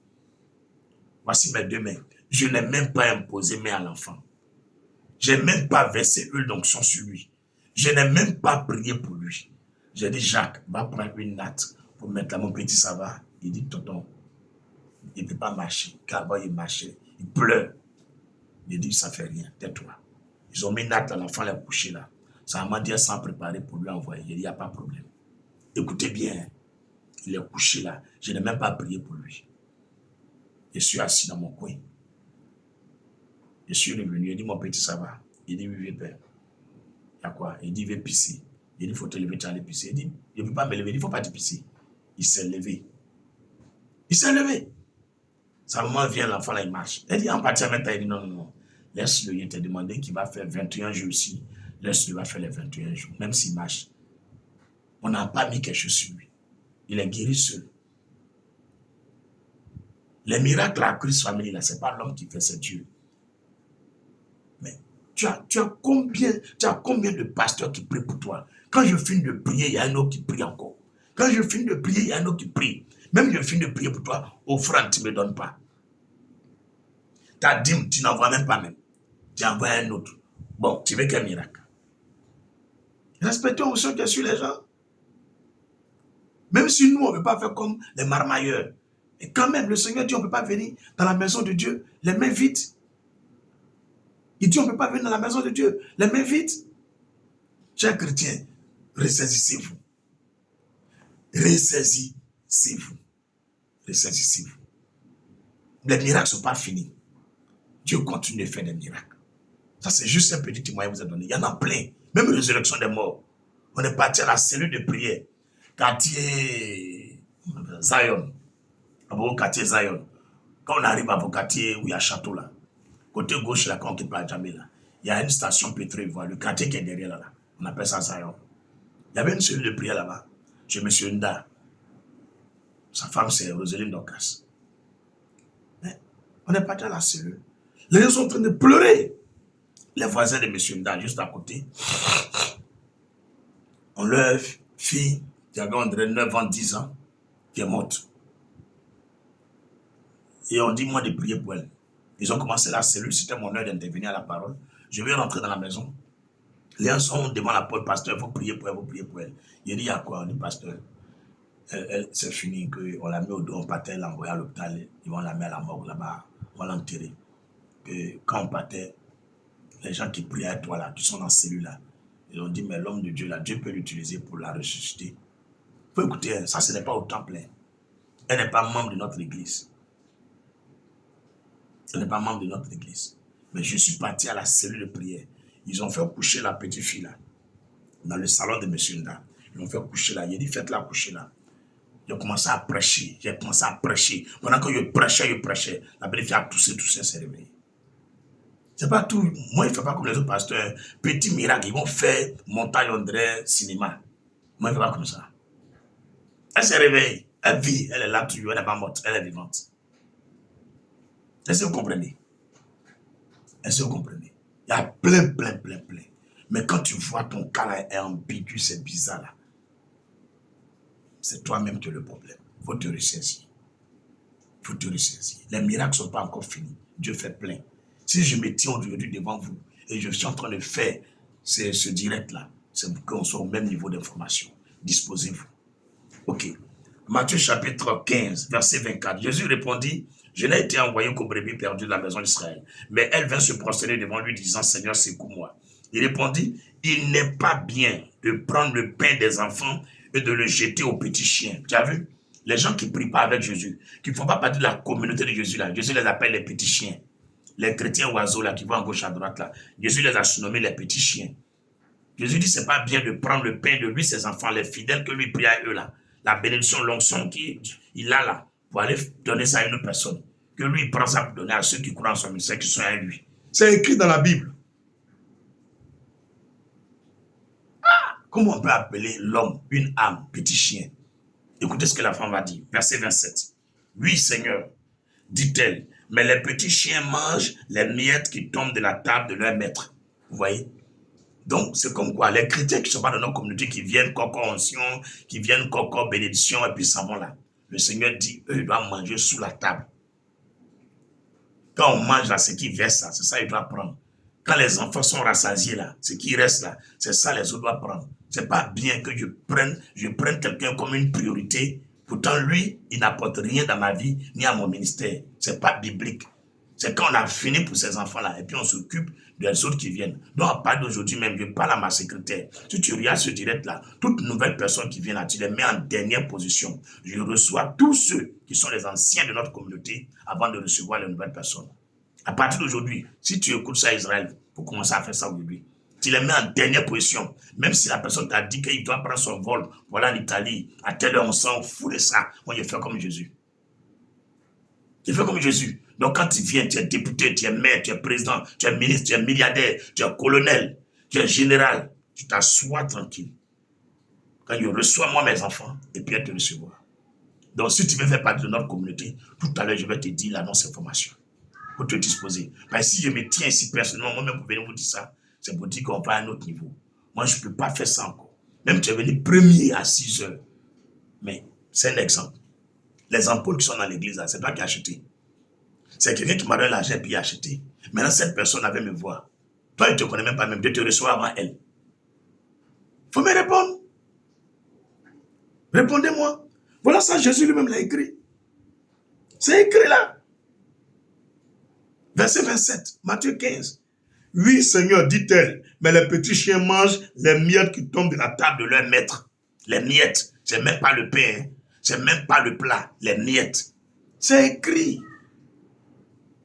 Voici mes deux mains. Je n'ai même pas imposé main à l'enfant. Je n'ai même pas versé huile d'onction sur lui. Je n'ai même pas prié pour lui. J'ai dit, Jacques, va prendre une natte pour mettre là, mon petit, ça va. Il dit, tonton, il ne peut pas marcher. Car avant, il marchait. Il pleure. Il dit, ça ne fait rien, tais-toi. Ils ont mis une natte à l'enfant, l'a couché là. Ça m'a dit sans préparer pour lui envoyer. Il dit, il n'y a pas de problème. Écoutez bien, il est couché là. Je n'ai même pas prié pour lui. Je suis assis dans mon coin. Je suis revenu. Il dit, mon petit, ça va. Il dit, oui, père. Il y a quoi? Il dit, il veut pisser. Il dit, il faut te lever, tu vas aller pisser. Il dit, je ne peux pas me lever, il ne faut pas te pisser. Il s'est levé. Il s'est levé. Sa maman vient, l'enfant là, il marche. Elle dit, en partie maintenant, il dit, non, non, non. Laisse-le, il t'a demandé qu'il va faire 21 jours ici. Laisse-le, il va faire les 21 jours, même s'il marche. On n'a pas mis quelque chose sur lui. Il est guéri seul. Les miracles à Christ Family, là, ce n'est pas l'homme qui fait, c'est Dieu. Mais tu as combien de pasteurs qui prient pour toi? Quand je finis de prier, il y a un autre qui prie encore. Quand je finis de prier, il y a un autre qui prie. Même je finis de prier pour toi, offrande, tu ne me donnes pas. Ta dîme, tu n'envoies même pas même. Tu envoies un autre. Bon, tu veux quel miracle? Respectons ceux qui suivent les gens. Même si nous, on ne veut pas faire comme les marmailleurs. Et quand même, le Seigneur dit, on ne peut pas venir dans la maison de Dieu les mains vides. Il dit, on ne peut pas venir dans la maison de Dieu les mains vides. Chers chrétiens, ressaisissez-vous. Ressaisissez-vous. Ressaisissez-vous. Les miracles ne sont pas finis. Dieu continue de faire des miracles. Ça, c'est juste un petit témoignage que vous a donné. Il y en a plein. Même résurrection des morts. On est parti à la cellule de prière. Quartier Zion. Au quartier Zion. Quand on arrive à vos quartiers où il y a château là, côté gauche là, quand on quitte pas jamais là, il y a une station pétrole, le quartier qui est derrière là. On appelle ça Zion. Il y avait une cellule de prière là-bas. Chez M. Nda. Sa femme, c'est Roselyne Dorcas. Mais on est parti à la cellule. Les gens sont en train de pleurer. Les voisins de M. Nda, juste à côté, on leur fille, qui avait entre 9 ans, 10 ans, qui est morte. Et on dit, moi, de prier pour elle. Ils ont commencé la cellule, c'était mon heure d'intervenir à la parole. Je vais rentrer dans la maison. Les gens sont devant la porte, pasteur, il faut prier pour elle, il faut prier pour elle. Il dit, il y a quoi? On dit, pasteur, c'est fini, qu'on l'a mis au dos, on partait l'envoyer à l'hôpital, ils vont la mettre à la morgue là-bas, on va l'enterrer. Que quand on partait, les gens qui priaient à toi là, qui sont dans la cellule là, ils ont dit, mais l'homme de Dieu là, Dieu peut l'utiliser pour la ressusciter. Il faut écouter, ça ce n'est pas au temple. Elle n'est pas membre de notre église. Elle n'est pas membre de notre église. Mais je suis parti à la cellule de prière. Ils ont fait coucher la petite fille là, dans le salon de M. Nda. Ils l'ont fait coucher là. Il a dit, faites-la coucher là. J'ai commencé à prêcher. J'ai commencé à prêcher. Pendant que je prêchais. La petite fille a toussé, s'est réveillée. C'est pas tout. Moi, il ne fais pas comme les autres pasteurs. Petit miracle, ils vont faire montagne André cinéma. Moi, il ne fais pas comme ça. Elle s'est réveillée. Elle vit. Elle est là toujours. Elle n'est pas morte. Elle est vivante. Est-ce que vous comprenez? Est-ce que vous comprenez? Il y a plein. Mais quand tu vois ton cas là est ambigu, c'est bizarre là. C'est toi-même qui as le problème. Il faut te ressaisir. Il faut te ressaisir. Les miracles ne sont pas encore finis. Dieu fait plein. Si je me tiens aujourd'hui devant vous et je suis en train de faire ce direct là, c'est pour qu'on soit au même niveau d'information. Disposez-vous. Ok. Matthieu chapitre 15, verset 24. Jésus répondit, je n'ai été envoyé qu'aux brebis perdues de la maison d'Israël. Mais elle vint se prosterner devant lui, disant, Seigneur, secoue-moi. Il répondit, il n'est pas bien de prendre le pain des enfants et de le jeter aux petits chiens. Tu as vu? Les gens qui ne prient pas avec Jésus, qui ne font pas partie de la communauté de Jésus, là, Jésus les appelle les petits chiens. Les chrétiens oiseaux là, qui vont à gauche à droite, là, Jésus les a surnommés les petits chiens. Jésus dit, c'est pas bien de prendre le pain de lui, ses enfants, les fidèles que lui prie à eux là. La bénédiction, l'onction qu'il a là, pour aller donner ça à une personne. Que lui, il prend ça pour donner à ceux qui croient en son ministère, qui sont à lui. C'est écrit dans la Bible. Comment on peut appeler l'homme une âme, petit chien? Écoutez ce que la femme va dire. Verset 27. Oui, Seigneur, dit-elle, mais les petits chiens mangent les miettes qui tombent de la table de leur maître. Vous voyez? Donc, c'est comme quoi, les chrétiens qui ne sont pas dans notre communauté, qui viennent coco onction, qui viennent coco bénédiction, et puis s'en vont là. Le Seigneur dit, eux, ils doivent manger sous la table. Quand on mange là, ce qui verse là, c'est ça qu'ils doivent prendre. Quand les enfants sont rassasiés là, ce qui reste là, c'est ça les autres doivent prendre. C'est pas bien que je prenne quelqu'un comme une priorité. Pourtant, lui, il n'apporte rien dans ma vie, ni à mon ministère. C'est pas biblique. C'est quand on a fini pour ces enfants-là, et puis on s'occupe des autres qui viennent. Donc, à part d'aujourd'hui même, je parle à ma secrétaire. Si tu regardes ce direct-là, toute nouvelle personne qui vient là, tu les mets en dernière position. Je reçois tous ceux qui sont les anciens de notre communauté avant de recevoir les nouvelles personnes. À partir d'aujourd'hui, si tu écoutes ça à Israël, il faut commencer à faire ça aujourd'hui. Tu les mets en dernière position. Même si la personne t'a dit qu'il doit prendre son vol, voilà en Italie, à telle heure on s'en fout de ça. Moi, je fais comme Jésus. Je fais comme Jésus. Donc quand tu viens, tu es député, tu es maire, tu es président, tu es ministre, tu es milliardaire, tu es colonel, tu es général, tu t'assois tranquille. Quand je reçois moi mes enfants, et puis elle te recevra. Donc si tu veux faire partie de notre communauté, tout à l'heure je vais te dire l'annonce information. Pour te disposer. Parce que si je me tiens ici personnellement, moi-même pour venir vous dire ça, c'est pour dire qu'on va à un autre niveau. Moi, je ne peux pas faire ça encore. Même tu es venu premier à 6 heures. Mais c'est un exemple. Les ampoules qui sont dans l'église, c'est toi qui as acheté. C'est quelqu'un qui m'a donné l'argent et puis a acheté. Maintenant, cette personne avait me voir. Toi, il ne te connaît même pas, même. Dieu te reçoit avant elle. Il faut me répondre. Répondez-moi. Voilà ça, Jésus lui-même l'a écrit. C'est écrit là. Verset 27, Matthieu 15. Oui, Seigneur, dit-elle, mais les petits chiens mangent les miettes qui tombent de la table de leur maître. Les miettes, c'est même pas le pain, hein. C'est même pas le plat, les miettes. C'est écrit.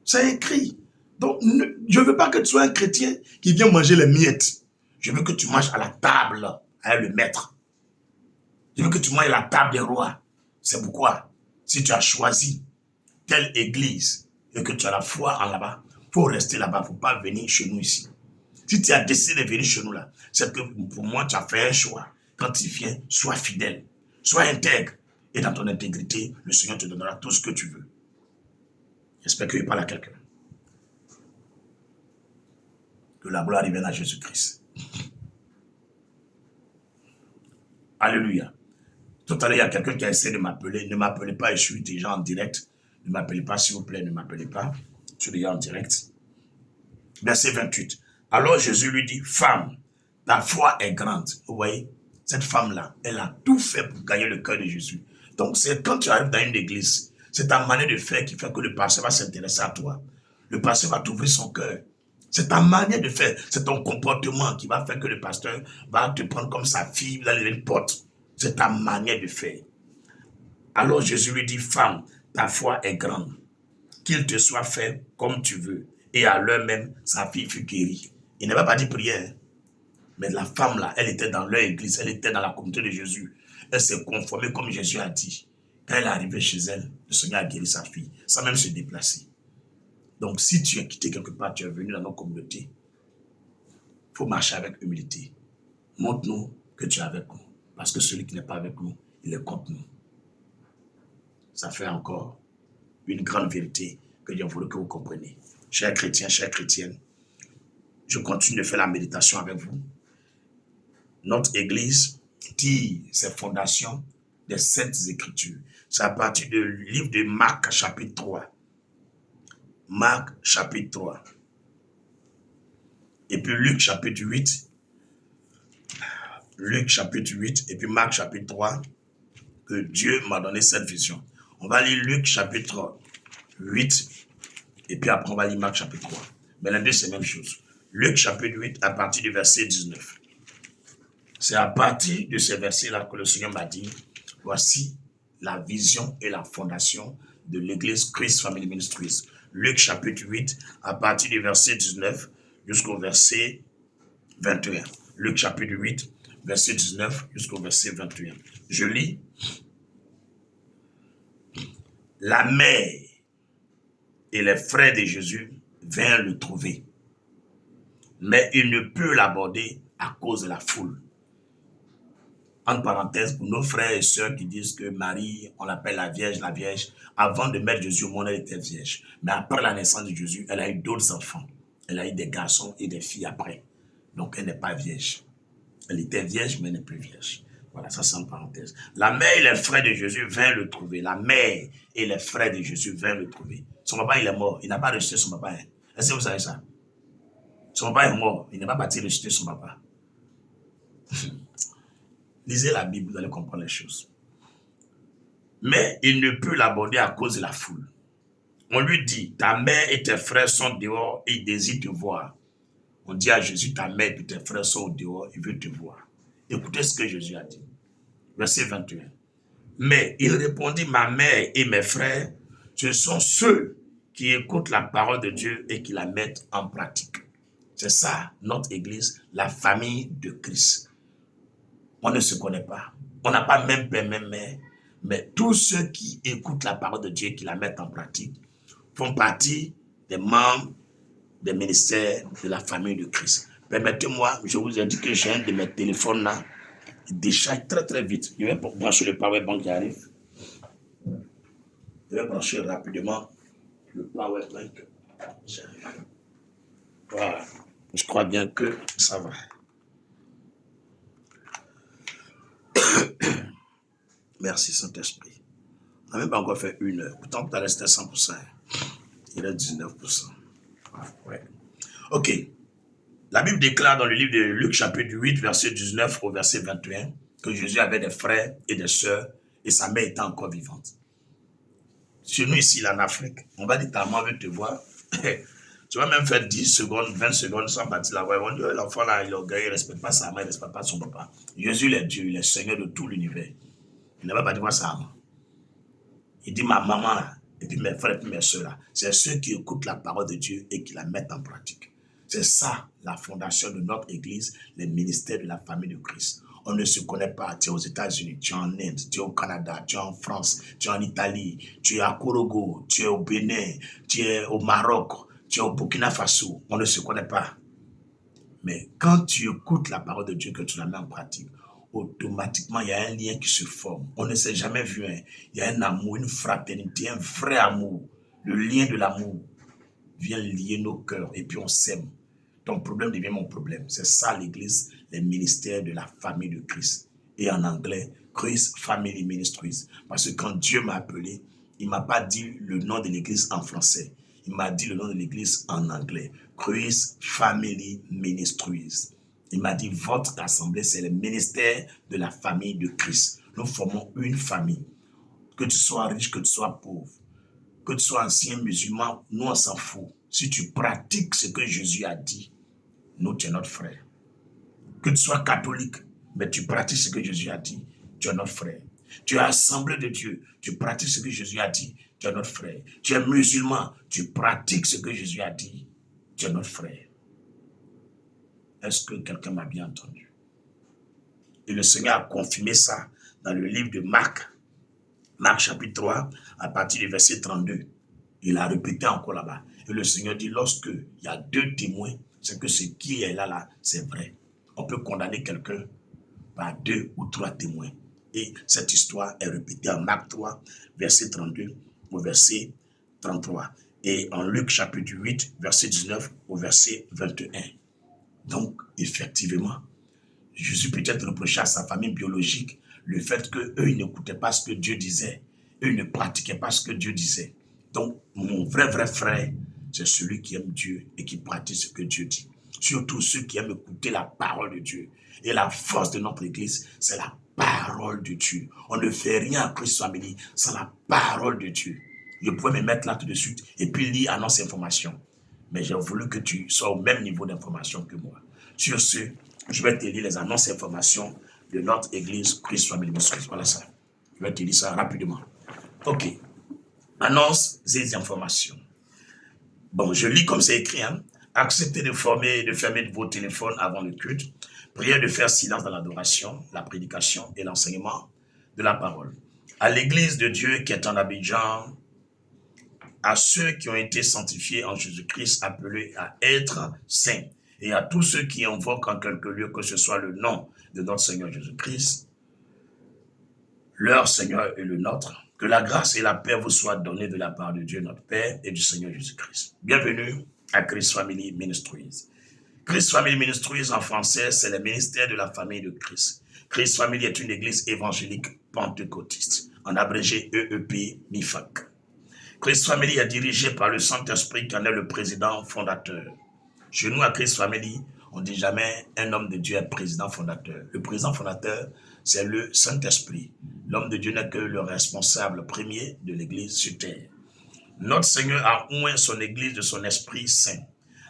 C'est écrit. Donc, je ne veux pas que tu sois un chrétien qui vient manger les miettes. Je veux que tu manges à la table avec le maître. Je veux que tu manges à la table des rois. C'est pourquoi, si tu as choisi telle église et que tu as la foi en là-bas, il faut rester là-bas, il ne faut pas venir chez nous ici. Si tu as décidé de venir chez nous là, c'est que pour moi, tu as fait un choix. Quand tu viens, sois fidèle, sois intègre. Et dans ton intégrité, le Seigneur te donnera tout ce que tu veux. J'espère que je parle à quelqu'un. Que la gloire revienne à Jésus-Christ. Alléluia. Tout à l'heure, il y a quelqu'un qui a essayé de m'appeler. Ne m'appelez pas, je suis déjà en direct. Ne m'appelez pas, s'il vous plaît, ne m'appelez pas. Je suis déjà en direct. Verset 28. Alors Jésus lui dit, femme, ta foi est grande. Vous voyez, cette femme-là, elle a tout fait pour gagner le cœur de Jésus. Donc, c'est quand tu arrives dans une église, c'est ta manière de faire qui fait que le pasteur va s'intéresser à toi. Le pasteur va t'ouvrir son cœur. C'est ta manière de faire, c'est ton comportement qui va faire que le pasteur va te prendre comme sa fille, vous allez une porte. C'est ta manière de faire. Alors Jésus lui dit, femme, ta foi est grande. Qu'il te soit fait comme tu veux. Et à l'heure même, sa fille fut guérie. Il n'avait pas dit prière. Mais la femme là, elle était dans leur église, elle était dans la communauté de Jésus. Elle s'est conformée comme Jésus a dit. Quand elle est arrivée chez elle, le Seigneur a guéri sa fille, sans même se déplacer. Donc si tu es quitté quelque part, tu es venu dans notre communauté, il faut marcher avec humilité. Montre-nous que tu es avec nous. Parce que celui qui n'est pas avec nous, il est contre nous. Ça fait encore une grande vérité que Dieu voulu que vous compreniez. Chers chrétiens, chères chrétiennes, je continue de faire la méditation avec vous. Notre Église tire ses fondations des Saintes Écritures. C'est à partir du livre de Marc, chapitre 3. Marc, chapitre 3. Et puis Luc, chapitre 8. Luc, chapitre 8. Et puis Marc, chapitre 3. que Dieu m'a donné cette vision. On va lire Luc chapitre 8, et puis après on va lire Marc chapitre 3. Mais les deux, c'est la même chose. Luc chapitre 8, à partir du verset 19. C'est à partir de ces versets-là que le Seigneur m'a dit, voici la vision et la fondation de l'église Christ Family Ministries. Luc chapitre 8, à partir du verset 19 jusqu'au verset 21. Luc chapitre 8, verset 19 jusqu'au verset 21. Je lis. La mère et les frères de Jésus vinrent le trouver, mais il ne peut l'aborder à cause de la foule. En parenthèse, pour nos frères et sœurs qui disent que Marie, on l'appelle la Vierge, avant de mettre Jésus au monde, elle était vierge. Mais après la naissance de Jésus, elle a eu d'autres enfants. Elle a eu des garçons et des filles après. Donc, elle n'est pas vierge. Elle était vierge, mais elle n'est plus vierge. Voilà, ça c'est en parenthèse. La mère et les frères de Jésus vinrent le trouver. La mère et les frères de Jésus vinrent le trouver. Son papa, il est mort. Il n'a pas rejeté son papa. Est-ce que vous savez ça? Son papa est mort. Il n'a pas parti rejeter son papa. Lisez la Bible, vous allez comprendre les choses. Mais il ne peut l'aborder à cause de la foule. On lui dit, ta mère et tes frères sont dehors et ils désirent te voir. On dit à Jésus, ta mère et tes frères sont dehors, ils veulent te voir. Écoutez ce que Jésus a dit. Verset 21. Mais il répondit, ma mère et mes frères, ce sont ceux qui écoutent la parole de Dieu et qui la mettent en pratique. C'est ça, notre église, la famille de Christ. On ne se connaît pas. On n'a pas même père, même mère. Mais tous ceux qui écoutent la parole de Dieu et qui la mettent en pratique font partie des membres des ministères de la famille de Christ. Permettez-moi, je vous ai dit que j'ai un de mes téléphones là, il décharge très très vite. Je vais brancher le powerbank qui arrive. Je vais brancher rapidement le powerbank. Voilà. Je crois bien que ça va. Merci Saint-Esprit. On n'a même pas encore fait 1 heure. Pourtant, tu as resté à 100%. Il est 19%. Ouais. Ok. La Bible déclare dans le livre de Luc chapitre 8, verset 19 au verset 21, que Jésus avait des frères et des sœurs et sa mère était encore vivante. Chez nous ici, en Afrique, on va dire ta maman veut te voir. Tu vas même faire 10 secondes, 20 secondes sans partir la voir. On dit, l'enfant là, il est orgueilleux, il ne respecte pas sa mère, il ne respecte pas son papa. Jésus, il est Dieu, il est Seigneur de tout l'univers. Il n'a pas dit quoi ça. Il dit ma maman là, et puis mes frères et mes soeurs là, c'est ceux qui écoutent la parole de Dieu et qui la mettent en pratique. C'est ça la fondation de notre église, les ministères de la famille de Christ. On ne se connaît pas. Tu es aux États-Unis, tu es en Inde, tu es au Canada, tu es en France, tu es en Italie, tu es à Korogo, tu es au Bénin, tu es au Maroc, tu es au Burkina Faso. On ne se connaît pas. Mais quand tu écoutes la parole de Dieu, que tu la mets en pratique, automatiquement, il y a un lien qui se forme. On ne s'est jamais vu. Il y a un amour, une fraternité, un vrai amour. Le lien de l'amour vient lier nos cœurs et puis on s'aime. Ton problème devient mon problème. C'est ça l'église, les ministères de la famille de Christ. Et en anglais, Christ Family Ministries. Parce que quand Dieu m'a appelé, il ne m'a pas dit le nom de l'église en français. Il m'a dit le nom de l'église en anglais. Christ Family Ministries. Il m'a dit, votre assemblée, c'est le ministère de la famille de Christ. Nous formons une famille. Que tu sois riche, que tu sois pauvre, que tu sois ancien musulman, nous on s'en fout. Si tu pratiques ce que Jésus a dit, nous, tu es notre frère. Que tu sois catholique, mais tu pratiques ce que Jésus a dit, tu es notre frère. Tu es assemblée de Dieu, tu pratiques ce que Jésus a dit, tu es notre frère. Tu es musulman, tu pratiques ce que Jésus a dit, tu es notre frère. Est-ce que quelqu'un m'a bien entendu? Et le Seigneur a confirmé ça dans le livre de Marc. Marc chapitre 3, à partir du verset 32. Il a répété encore là-bas. Et le Seigneur dit, lorsque il y a 2 témoins, c'est que ce qui est là, c'est vrai. On peut condamner quelqu'un par 2 ou 3 témoins. Et cette histoire est répétée en Marc 3, verset 32 au verset 33. Et en Luc chapitre 8, verset 19 au verset 21. Donc, effectivement, Jésus peut-être reprochait à sa famille biologique le fait qu'eux, ils n'écoutaient pas ce que Dieu disait. Eux, ils ne pratiquaient pas ce que Dieu disait. Donc, mon vrai frère, c'est celui qui aime Dieu et qui pratique ce que Dieu dit. Surtout ceux qui aiment écouter la parole de Dieu. Et la force de notre église, c'est la parole de Dieu. On ne fait rien à Christ Family sans la parole de Dieu. Je pouvais me mettre là tout de suite et puis lire annonce information. Mais j'ai voulu que tu sois au même niveau d'information que moi. Sur ce, je vais te lire les annonces informations de notre église Christ Family Ministries. Voilà ça. Je vais te lire ça rapidement. Ok. Annonces et informations. Bon, je lis comme c'est écrit. Hein. Acceptez de fermer vos téléphones avant le culte. Priez de faire silence dans l'adoration, la prédication et l'enseignement de la parole. À l'église de Dieu qui est en Abidjan, à ceux qui ont été sanctifiés en Jésus-Christ, appelés à être saints, et à tous ceux qui invoquent en quelque lieu que ce soit le nom de notre Seigneur Jésus-Christ, leur Seigneur et le nôtre, que la grâce et la paix vous soient données de la part de Dieu notre Père et du Seigneur Jésus-Christ. Bienvenue à Christ Family Ministries. Christ Family Ministries en français, c'est le ministère de la famille de Christ. Christ Family est une église évangélique pentecôtiste, en abrégé EEP MIFAC. Christ Family est dirigé par le Saint-Esprit qui en est le président fondateur. Chez nous à Christ Family, on ne dit jamais un homme de Dieu est président fondateur. Le président fondateur, c'est le Saint-Esprit. L'homme de Dieu n'est que le responsable premier de l'église sur terre. Notre Seigneur a oint son église de son Esprit Saint,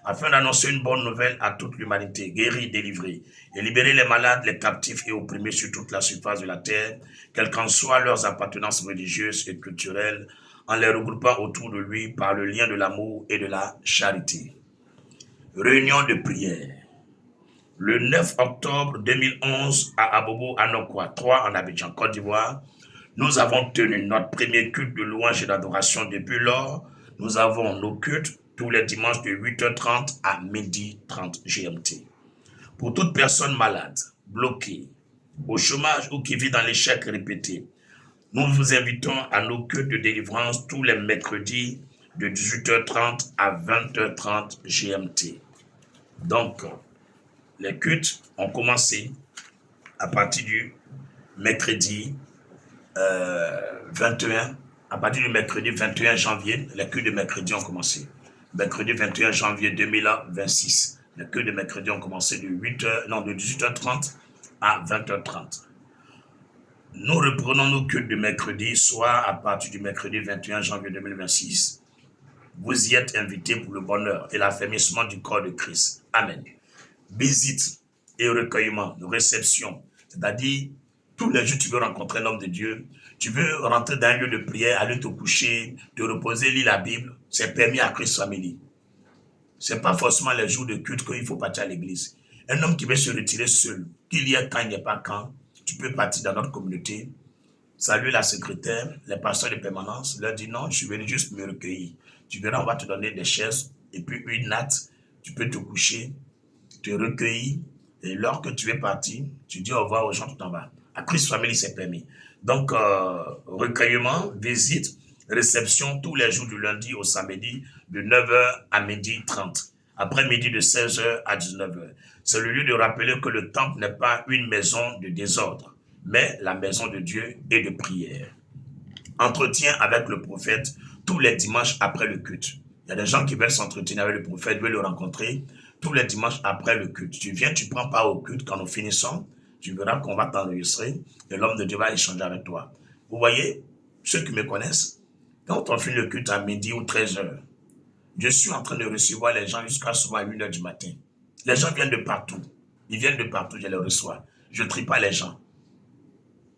afin d'annoncer une bonne nouvelle à toute l'humanité, guérir, délivrer, et libérer les malades, les captifs et opprimés sur toute la surface de la terre, quelles qu'en soient leurs appartenances religieuses et culturelles, en les regroupant autour de lui par le lien de l'amour et de la charité. Réunion de prière. Le 9 octobre 2011 à Abobo, Anokwa 3 en Abidjan, Côte d'Ivoire, nous avons tenu notre premier culte de louange et d'adoration. Depuis lors, nous avons nos cultes tous les dimanches de 8h30 à 12h30 GMT. Pour toute personne malade, bloquée, au chômage ou qui vit dans l'échec répété, nous vous invitons à nos cultes de délivrance tous les mercredis de 18h30 à 20h30 GMT. Donc, les cultes ont commencé à partir du mercredi 21. À partir du mercredi 21 janvier, les cultes de mercredi ont commencé. Mercredi 21 janvier 2026, les cultes de mercredi ont commencé de 18h30 à 20h30. Nous reprenons nos cultes de mercredi, soit à partir du mercredi 21 janvier 2026. Vous y êtes invités pour le bonheur et l'affermissement du corps de Christ. Amen. Visite et recueillement, réception, c'est-à-dire tous les jours tu veux rencontrer l'homme de Dieu, tu veux rentrer dans un lieu de prière, aller te coucher, te reposer, lire la Bible, c'est permis à Christ Family. Ce n'est pas forcément les jours de culte qu'il faut partir à l'église. Un homme qui veut se retirer seul, qu'il y ait quand il n'y a pas quand, tu peux partir dans notre communauté, saluer la secrétaire, les pasteurs de permanence, leur dire non, je suis venu juste me recueillir. Tu verras, on va te donner des chaises et puis une natte, tu peux te coucher, te recueillir, et lors que tu es parti, tu dis au revoir aux gens tout en bas. À Christ Family, c'est permis. Donc, recueillement, visite, réception tous les jours du lundi au samedi de 9h à 12h30. Après-midi de 16h à 19h. C'est le lieu de rappeler que le temple n'est pas une maison de désordre, mais la maison de Dieu et de prière. Entretien avec le prophète tous les dimanches après le culte. Il y a des gens qui veulent s'entretenir avec le prophète, veulent le rencontrer tous les dimanches après le culte. Tu viens, tu prends part au culte quand nous finissons. Tu verras qu'on va t'enregistrer et l'homme de Dieu va échanger avec toi. Vous voyez, ceux qui me connaissent, quand on finit le culte à midi ou 13h, je suis en train de recevoir les gens jusqu'à souvent 1h du matin. Les gens viennent de partout. Ils viennent de partout, je les reçois. Je ne trie pas les gens.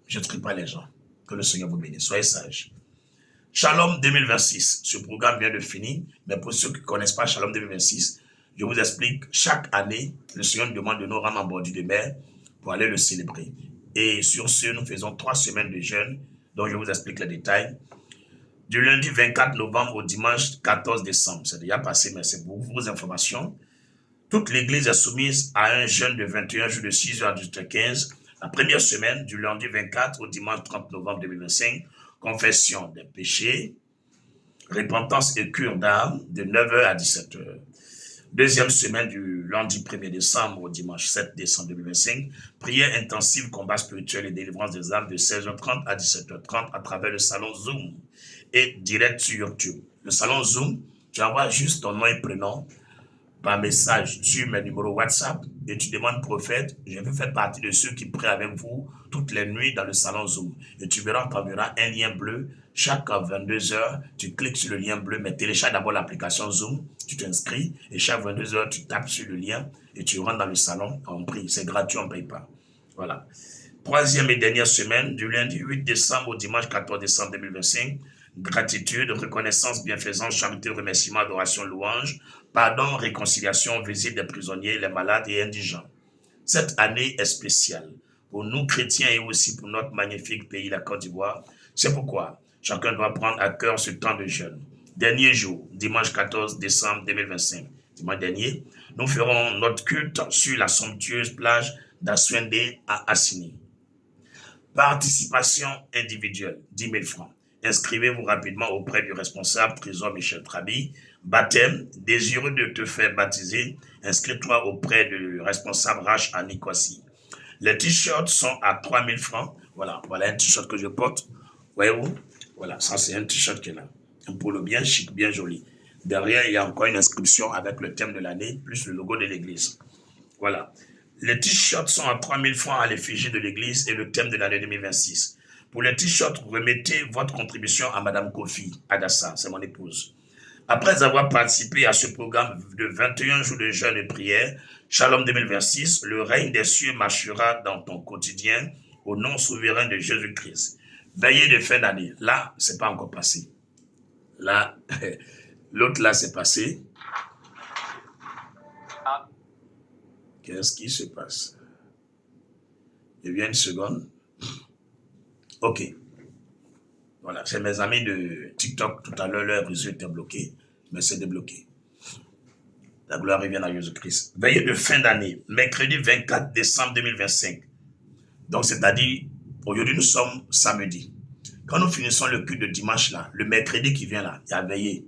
Je ne trie pas les gens. Que le Seigneur vous bénisse. Soyez sages. Shalom 2026. Ce programme vient de finir, mais pour ceux qui ne connaissent pas Shalom 2026, je vous explique, chaque année, le Seigneur nous demande de nous rendre en bordure de mer pour aller le célébrer. Et sur ce, nous faisons 3 semaines de jeûne, dont je vous explique les détails. Du lundi 24 novembre au dimanche 14 décembre. C'est déjà passé, mais c'est pour vos informations. Toute l'église est soumise à un jeûne de 21 jours de 6h à 18h15. La première semaine, du lundi 24 au dimanche 30 novembre 2025, confession des péchés, repentance et cure d'âme de 9h à 17h. Deuxième semaine du lundi 1er décembre au dimanche 7 décembre 2025, prière intensive, combat spirituel et délivrance des âmes de 16h30 à 17h30 à travers le salon Zoom et direct sur YouTube. Le salon Zoom, tu envoies juste ton nom et prénom par message sur mes numéros WhatsApp et tu demandes prophète, je veux faire partie de ceux qui prient avec vous toutes les nuits dans le salon Zoom. Et tu verras, tu enverras un lien bleu. Chaque 22 heures, tu cliques sur le lien bleu, mais télécharge d'abord l'application Zoom, tu t'inscris, et chaque 22 heures, tu tapes sur le lien et tu rentres dans le salon, on prie. C'est gratuit, on ne paye pas. Voilà. Troisième et dernière semaine, du lundi 8 décembre au dimanche 14 décembre 2025, gratitude, reconnaissance, bienfaisance, charité, remerciement, adoration, louange, pardon, réconciliation, visite des prisonniers, les malades et indigents. Cette année est spéciale pour nous chrétiens et aussi pour notre magnifique pays, la Côte d'Ivoire. C'est pourquoi chacun doit prendre à cœur ce temps de jeûne. Dernier jour, dimanche 14 décembre 2025, dimanche dernier, nous ferons notre culte sur la somptueuse plage d'Aswende à Assini. Participation individuelle, 10 000 francs. Inscrivez-vous rapidement auprès du responsable Trésor Michel Trabi. Baptême, désireux de te faire baptiser, inscris-toi auprès du responsable Rach à Nicosie. Les t-shirts sont à 3 000 francs. Voilà un t-shirt que je porte. Voyez-vous? Voilà, ça c'est un t-shirt qui est là. Un polo bien chic, bien joli. Derrière, il y a encore une inscription avec le thème de l'année, plus le logo de l'église. Voilà. Les t-shirts sont à 3 000 francs à l'effigie de l'église et le thème de l'année 2026. Pour les t-shirts, remettez votre contribution à Madame Kofi Adassa, c'est mon épouse. Après avoir participé à ce programme de 21 jours de jeûne et prière, Shalom 2026, le règne des cieux marchera dans ton quotidien au nom souverain de Jésus-Christ. Veillée de fin d'année. Là, c'est pas encore passé. Là, l'autre là, c'est passé. Qu'est-ce qui se passe? Il y a une seconde. Ok. Voilà, c'est mes amis de TikTok. Tout à l'heure, leur réseau était bloqué, mais c'est débloqué. La gloire revient à Jésus-Christ. Veillée de fin d'année, mercredi 24 décembre 2025. Donc, c'est-à-dire, aujourd'hui, nous sommes samedi. Quand nous finissons le culte de dimanche, là, le mercredi qui vient là, il y a veillée.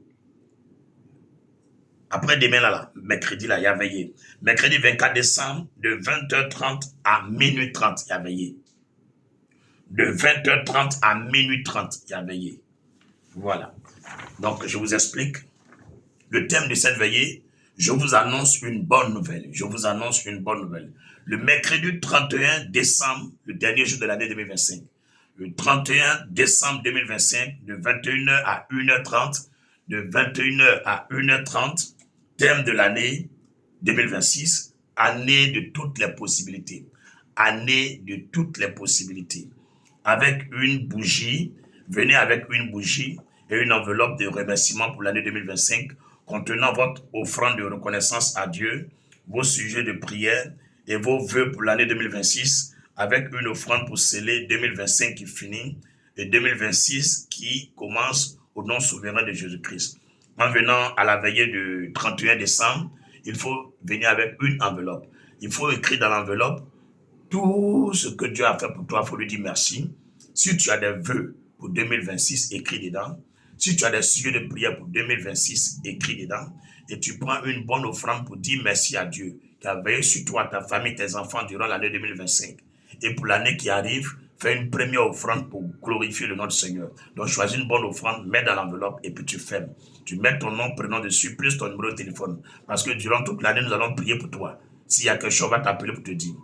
Après demain, là, mercredi, là, il y a veillée. Mercredi 24 décembre, de 20h30 à minuit 30, il y a veillée. De 20h30 à minuit 30, il y a veillée. Voilà. Donc, je vous explique. Le thème de cette veillée, je vous annonce une bonne nouvelle. Je vous annonce une bonne nouvelle. Le mercredi 31 décembre, le dernier jour de l'année 2025. Le 31 décembre 2025, de 21h à 1h30, de 21h à 1h30, thème de l'année 2026, année de toutes les possibilités. Année de toutes les possibilités. Avec une bougie, venez avec une bougie et une enveloppe de remerciement pour l'année 2025 contenant votre offrande de reconnaissance à Dieu, vos sujets de prière et vos vœux pour l'année 2026 avec une offrande pour sceller 2025 qui finit et 2026 qui commence au nom souverain de Jésus-Christ. En venant à la veillée du 31 décembre, il faut venir avec une enveloppe. Il faut écrire dans l'enveloppe tout ce que Dieu a fait pour toi, il faut lui dire merci. Si tu as des vœux pour 2026, écris dedans. Si tu as des sujets de prière pour 2026, écris dedans. Et tu prends une bonne offrande pour dire merci à Dieu qui a veillé sur toi, ta famille, tes enfants durant l'année 2025. Et pour l'année qui arrive, fais une première offrande pour glorifier le nom du Seigneur. Donc choisis une bonne offrande, mets dans l'enveloppe et puis tu fermes. Tu mets ton nom, prénom dessus, plus ton numéro de téléphone. Parce que durant toute l'année, nous allons prier pour toi. S'il y a quelque chose, on va t'appeler pour te dire.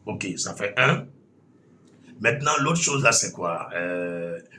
Ok, ça fait un. Maintenant, l'autre chose là, c'est quoi?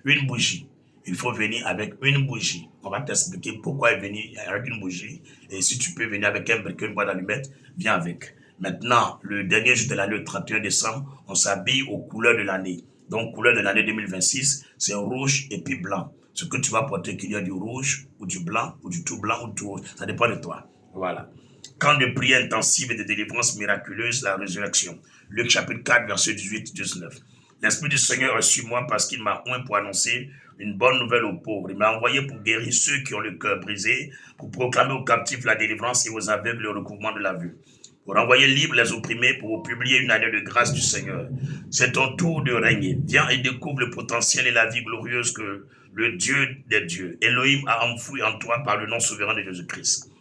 Une bougie. Il faut venir avec une bougie. On va t'expliquer pourquoi venir avec une bougie. Et si tu peux venir avec un briquet, une boîte d'allumettes, viens avec. Maintenant, le dernier jour de l'année, le 31 décembre, on s'habille aux couleurs de l'année. Donc, couleur de l'année 2026, c'est rouge et puis blanc. Ce que tu vas porter, qu'il y a du rouge ou du blanc ou du tout blanc ou du tout rouge, ça dépend de toi. Voilà. Camp de prière intensive et de délivrance miraculeuse, la résurrection. Luc chapitre 4, verset 18-19. L'Esprit du Seigneur est sur moi parce qu'il m'a oint pour annoncer une bonne nouvelle aux pauvres. Il m'a envoyé pour guérir ceux qui ont le cœur brisé, pour proclamer aux captifs la délivrance et aux aveugles le recouvrement de la vue, pour envoyer libres les opprimés, pour publier une année de grâce du Seigneur. C'est ton tour de régner. Viens et découvre le potentiel et la vie glorieuse que le Dieu des dieux, Elohim, a enfoui en toi par le nom souverain de Jésus-Christ.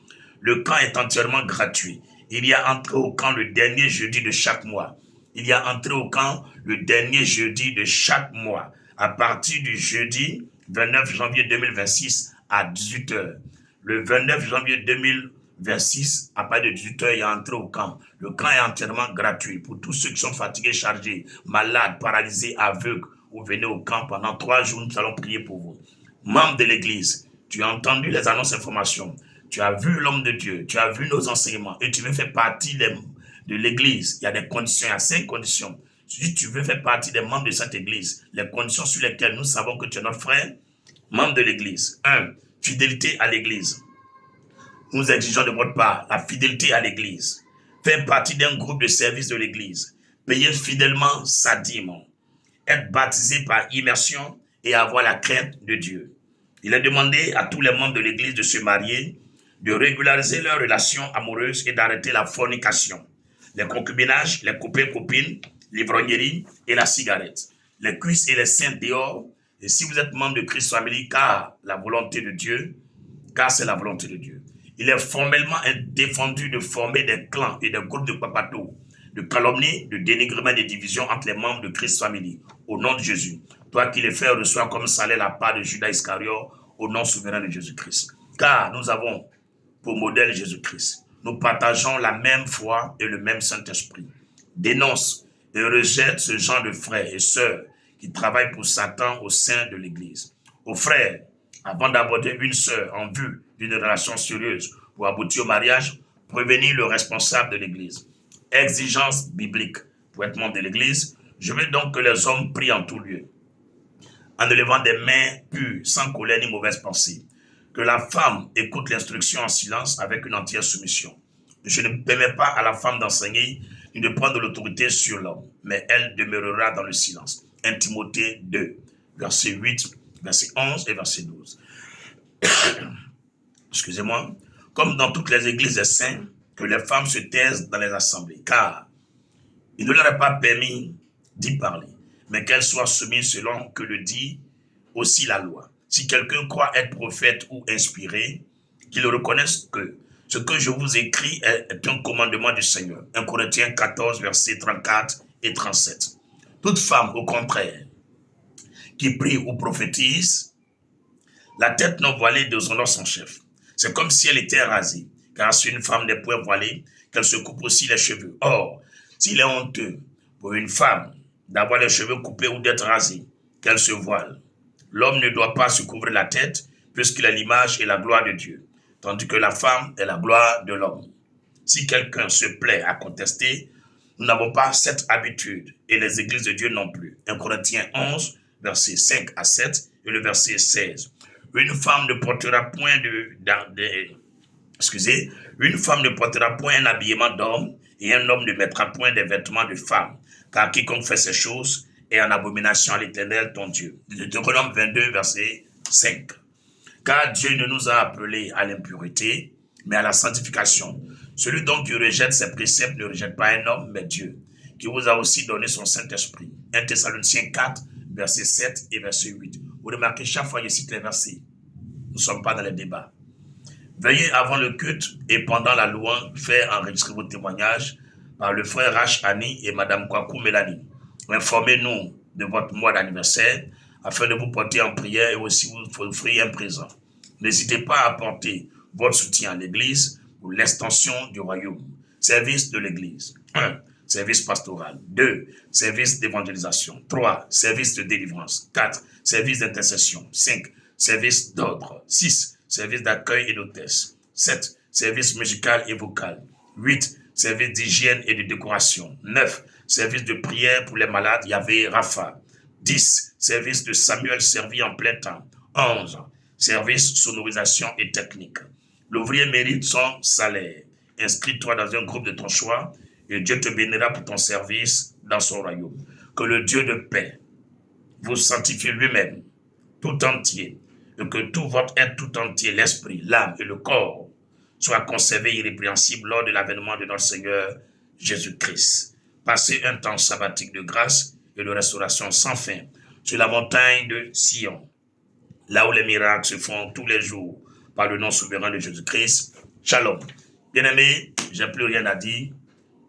Le camp est entièrement gratuit. Il y a entré au camp le dernier jeudi de chaque mois. Il y a entré au camp le dernier jeudi de chaque mois, à partir du jeudi 29 janvier 2026 à 18h. Le 29 janvier 2026 vers 6, à partir de 18 h, il est entré au camp. Le camp est entièrement gratuit pour tous ceux qui sont fatigués, chargés, malades, paralysés, aveugles. Vous venez au camp pendant 3 jours, nous allons prier pour vous. Membres de l'église, tu as entendu les annonces informations, tu as vu l'homme de Dieu, tu as vu nos enseignements et tu veux faire partie de l'église. Il y a des conditions, il y a 5 conditions. Si tu veux faire partie des membres de cette église, les conditions sur lesquelles nous savons que tu es notre frère, membre de l'église. 1. Fidélité à l'église. Nous exigeons de votre part la fidélité à l'église. Faire partie d'un groupe de service de l'église. Payer fidèlement sa dîme. Être baptisé par immersion et avoir la crainte de Dieu. Il est demandé à tous les membres de l'église de se marier, de régulariser leurs relations amoureuses et d'arrêter la fornication, les concubinages, les copains-copines, l'ivrognerie et la cigarette, les cuisses et les seins dehors. Et si vous êtes membre de Christ Family, car c'est la volonté de Dieu. Il est formellement défendu de former des clans et des groupes de papatos, de calomnie, de dénigrement et de division entre les membres de Christ Family. Au nom de Jésus, toi qui les fais reçois comme salaire la part de Judas Iscariot, au nom souverain de Jésus-Christ. Car nous avons pour modèle Jésus-Christ. Nous partageons la même foi et le même Saint-Esprit. Dénonce et rejette ce genre de frères et sœurs qui travaillent pour Satan au sein de l'Église. Aux frères, avant d'aborder une sœur en vue d'une relation sérieuse pour aboutir au mariage, prévenir le responsable de l'Église. Exigence biblique pour être membre de l'Église. Je veux donc que les hommes prient en tout lieu, en élevant des mains pures, sans colère ni mauvaise pensée. Que la femme écoute l'instruction en silence avec une entière soumission. Je ne permets pas à la femme d'enseigner ni de prendre l'autorité sur l'homme, mais elle demeurera dans le silence. 1 Timothée 2, verset 8, verset 11 et verset 12. Excusez-moi. Comme dans toutes les églises des saints, que les femmes se taisent dans les assemblées, car il ne leur est pas permis d'y parler, mais qu'elles soient soumises selon que le dit aussi la loi. Si quelqu'un croit être prophète ou inspiré, qu'il reconnaisse que ce que je vous écris est un commandement du Seigneur. 1 Corinthiens 14, versets 34 et 37. Toute femme, au contraire, qui prie ou prophétise, la tête non voilée déshonore son chef. C'est comme si elle était rasée, car si une femme n'est point voilée, qu'elle se coupe aussi les cheveux. Or, s'il est honteux pour une femme d'avoir les cheveux coupés ou d'être rasée, qu'elle se voile. L'homme ne doit pas se couvrir la tête, puisqu'il a l'image et la gloire de Dieu, tandis que la femme est la gloire de l'homme. Si quelqu'un se plaît à contester, nous n'avons pas cette habitude, et les églises de Dieu non plus. 1 Corinthiens 11, versets 5 à 7, et le verset 16. Une femme ne portera point une femme ne portera point un habillement d'homme, et un homme ne mettra point des vêtements de femme, car quiconque fait ces choses est en abomination à l'Éternel ton Dieu. Deutéronome 22, verset 5. Car Dieu ne nous a appelés à l'impureté, mais à la sanctification. Celui donc qui rejette ses préceptes ne rejette pas un homme, mais Dieu, qui vous a aussi donné son Saint-Esprit. 1 Thessaloniciens 4, verset 7 et verset 8. Vous remarquez, chaque fois que je cite les versets, nous ne sommes pas dans les débats. Veuillez avant le culte et pendant la louange faire enregistrer vos témoignages par le frère Rach Annie et Madame Kwaku Mélanie. Informez-nous de votre mois d'anniversaire afin de vous porter en prière et aussi vous offrir un présent. N'hésitez pas à apporter votre soutien à l'Église pour l'extension du royaume. Service de l'Église. 1. Service pastoral. 2. Service d'évangélisation. 3. Service de délivrance. 4. Service d'intercession. 5. Service d'ordre. 6. Service d'accueil et d'hôtesse. 7. Service musical et vocal. 8. Service d'hygiène et de décoration. 9. Service de prière pour les malades, Yahvé Rapha. 10. Service de Samuel servi en plein temps. 11. Service sonorisation et technique. L'ouvrier mérite son salaire. Inscris-toi dans un groupe de ton choix et Dieu te bénira pour ton service dans son royaume. Que le Dieu de paix vous sanctifie lui-même tout entier et que tout votre être tout entier, l'esprit, l'âme et le corps, soit conservé irrépréhensible lors de l'avènement de notre Seigneur Jésus-Christ. Passez un temps sabbatique de grâce et de restauration sans fin sur la montagne de Sion, là où les miracles se font tous les jours par le nom souverain de Jésus-Christ. Shalom. Bien-aimés, je n'ai plus rien à dire.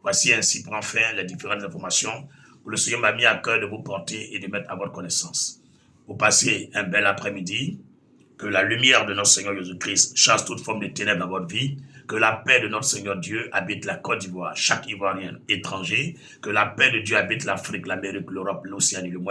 Voici ainsi prend fin les différentes informations que le Seigneur m'a mis à cœur de vous porter et de mettre à votre connaissance. Vous passez un bel après-midi. Que la lumière de notre Seigneur Jésus-Christ chasse toute forme de ténèbres dans votre vie. Que la paix de notre Seigneur Dieu habite la Côte d'Ivoire, chaque Ivoirien étranger. Que la paix de Dieu habite l'Afrique, l'Amérique, l'Europe, l'Océanie, le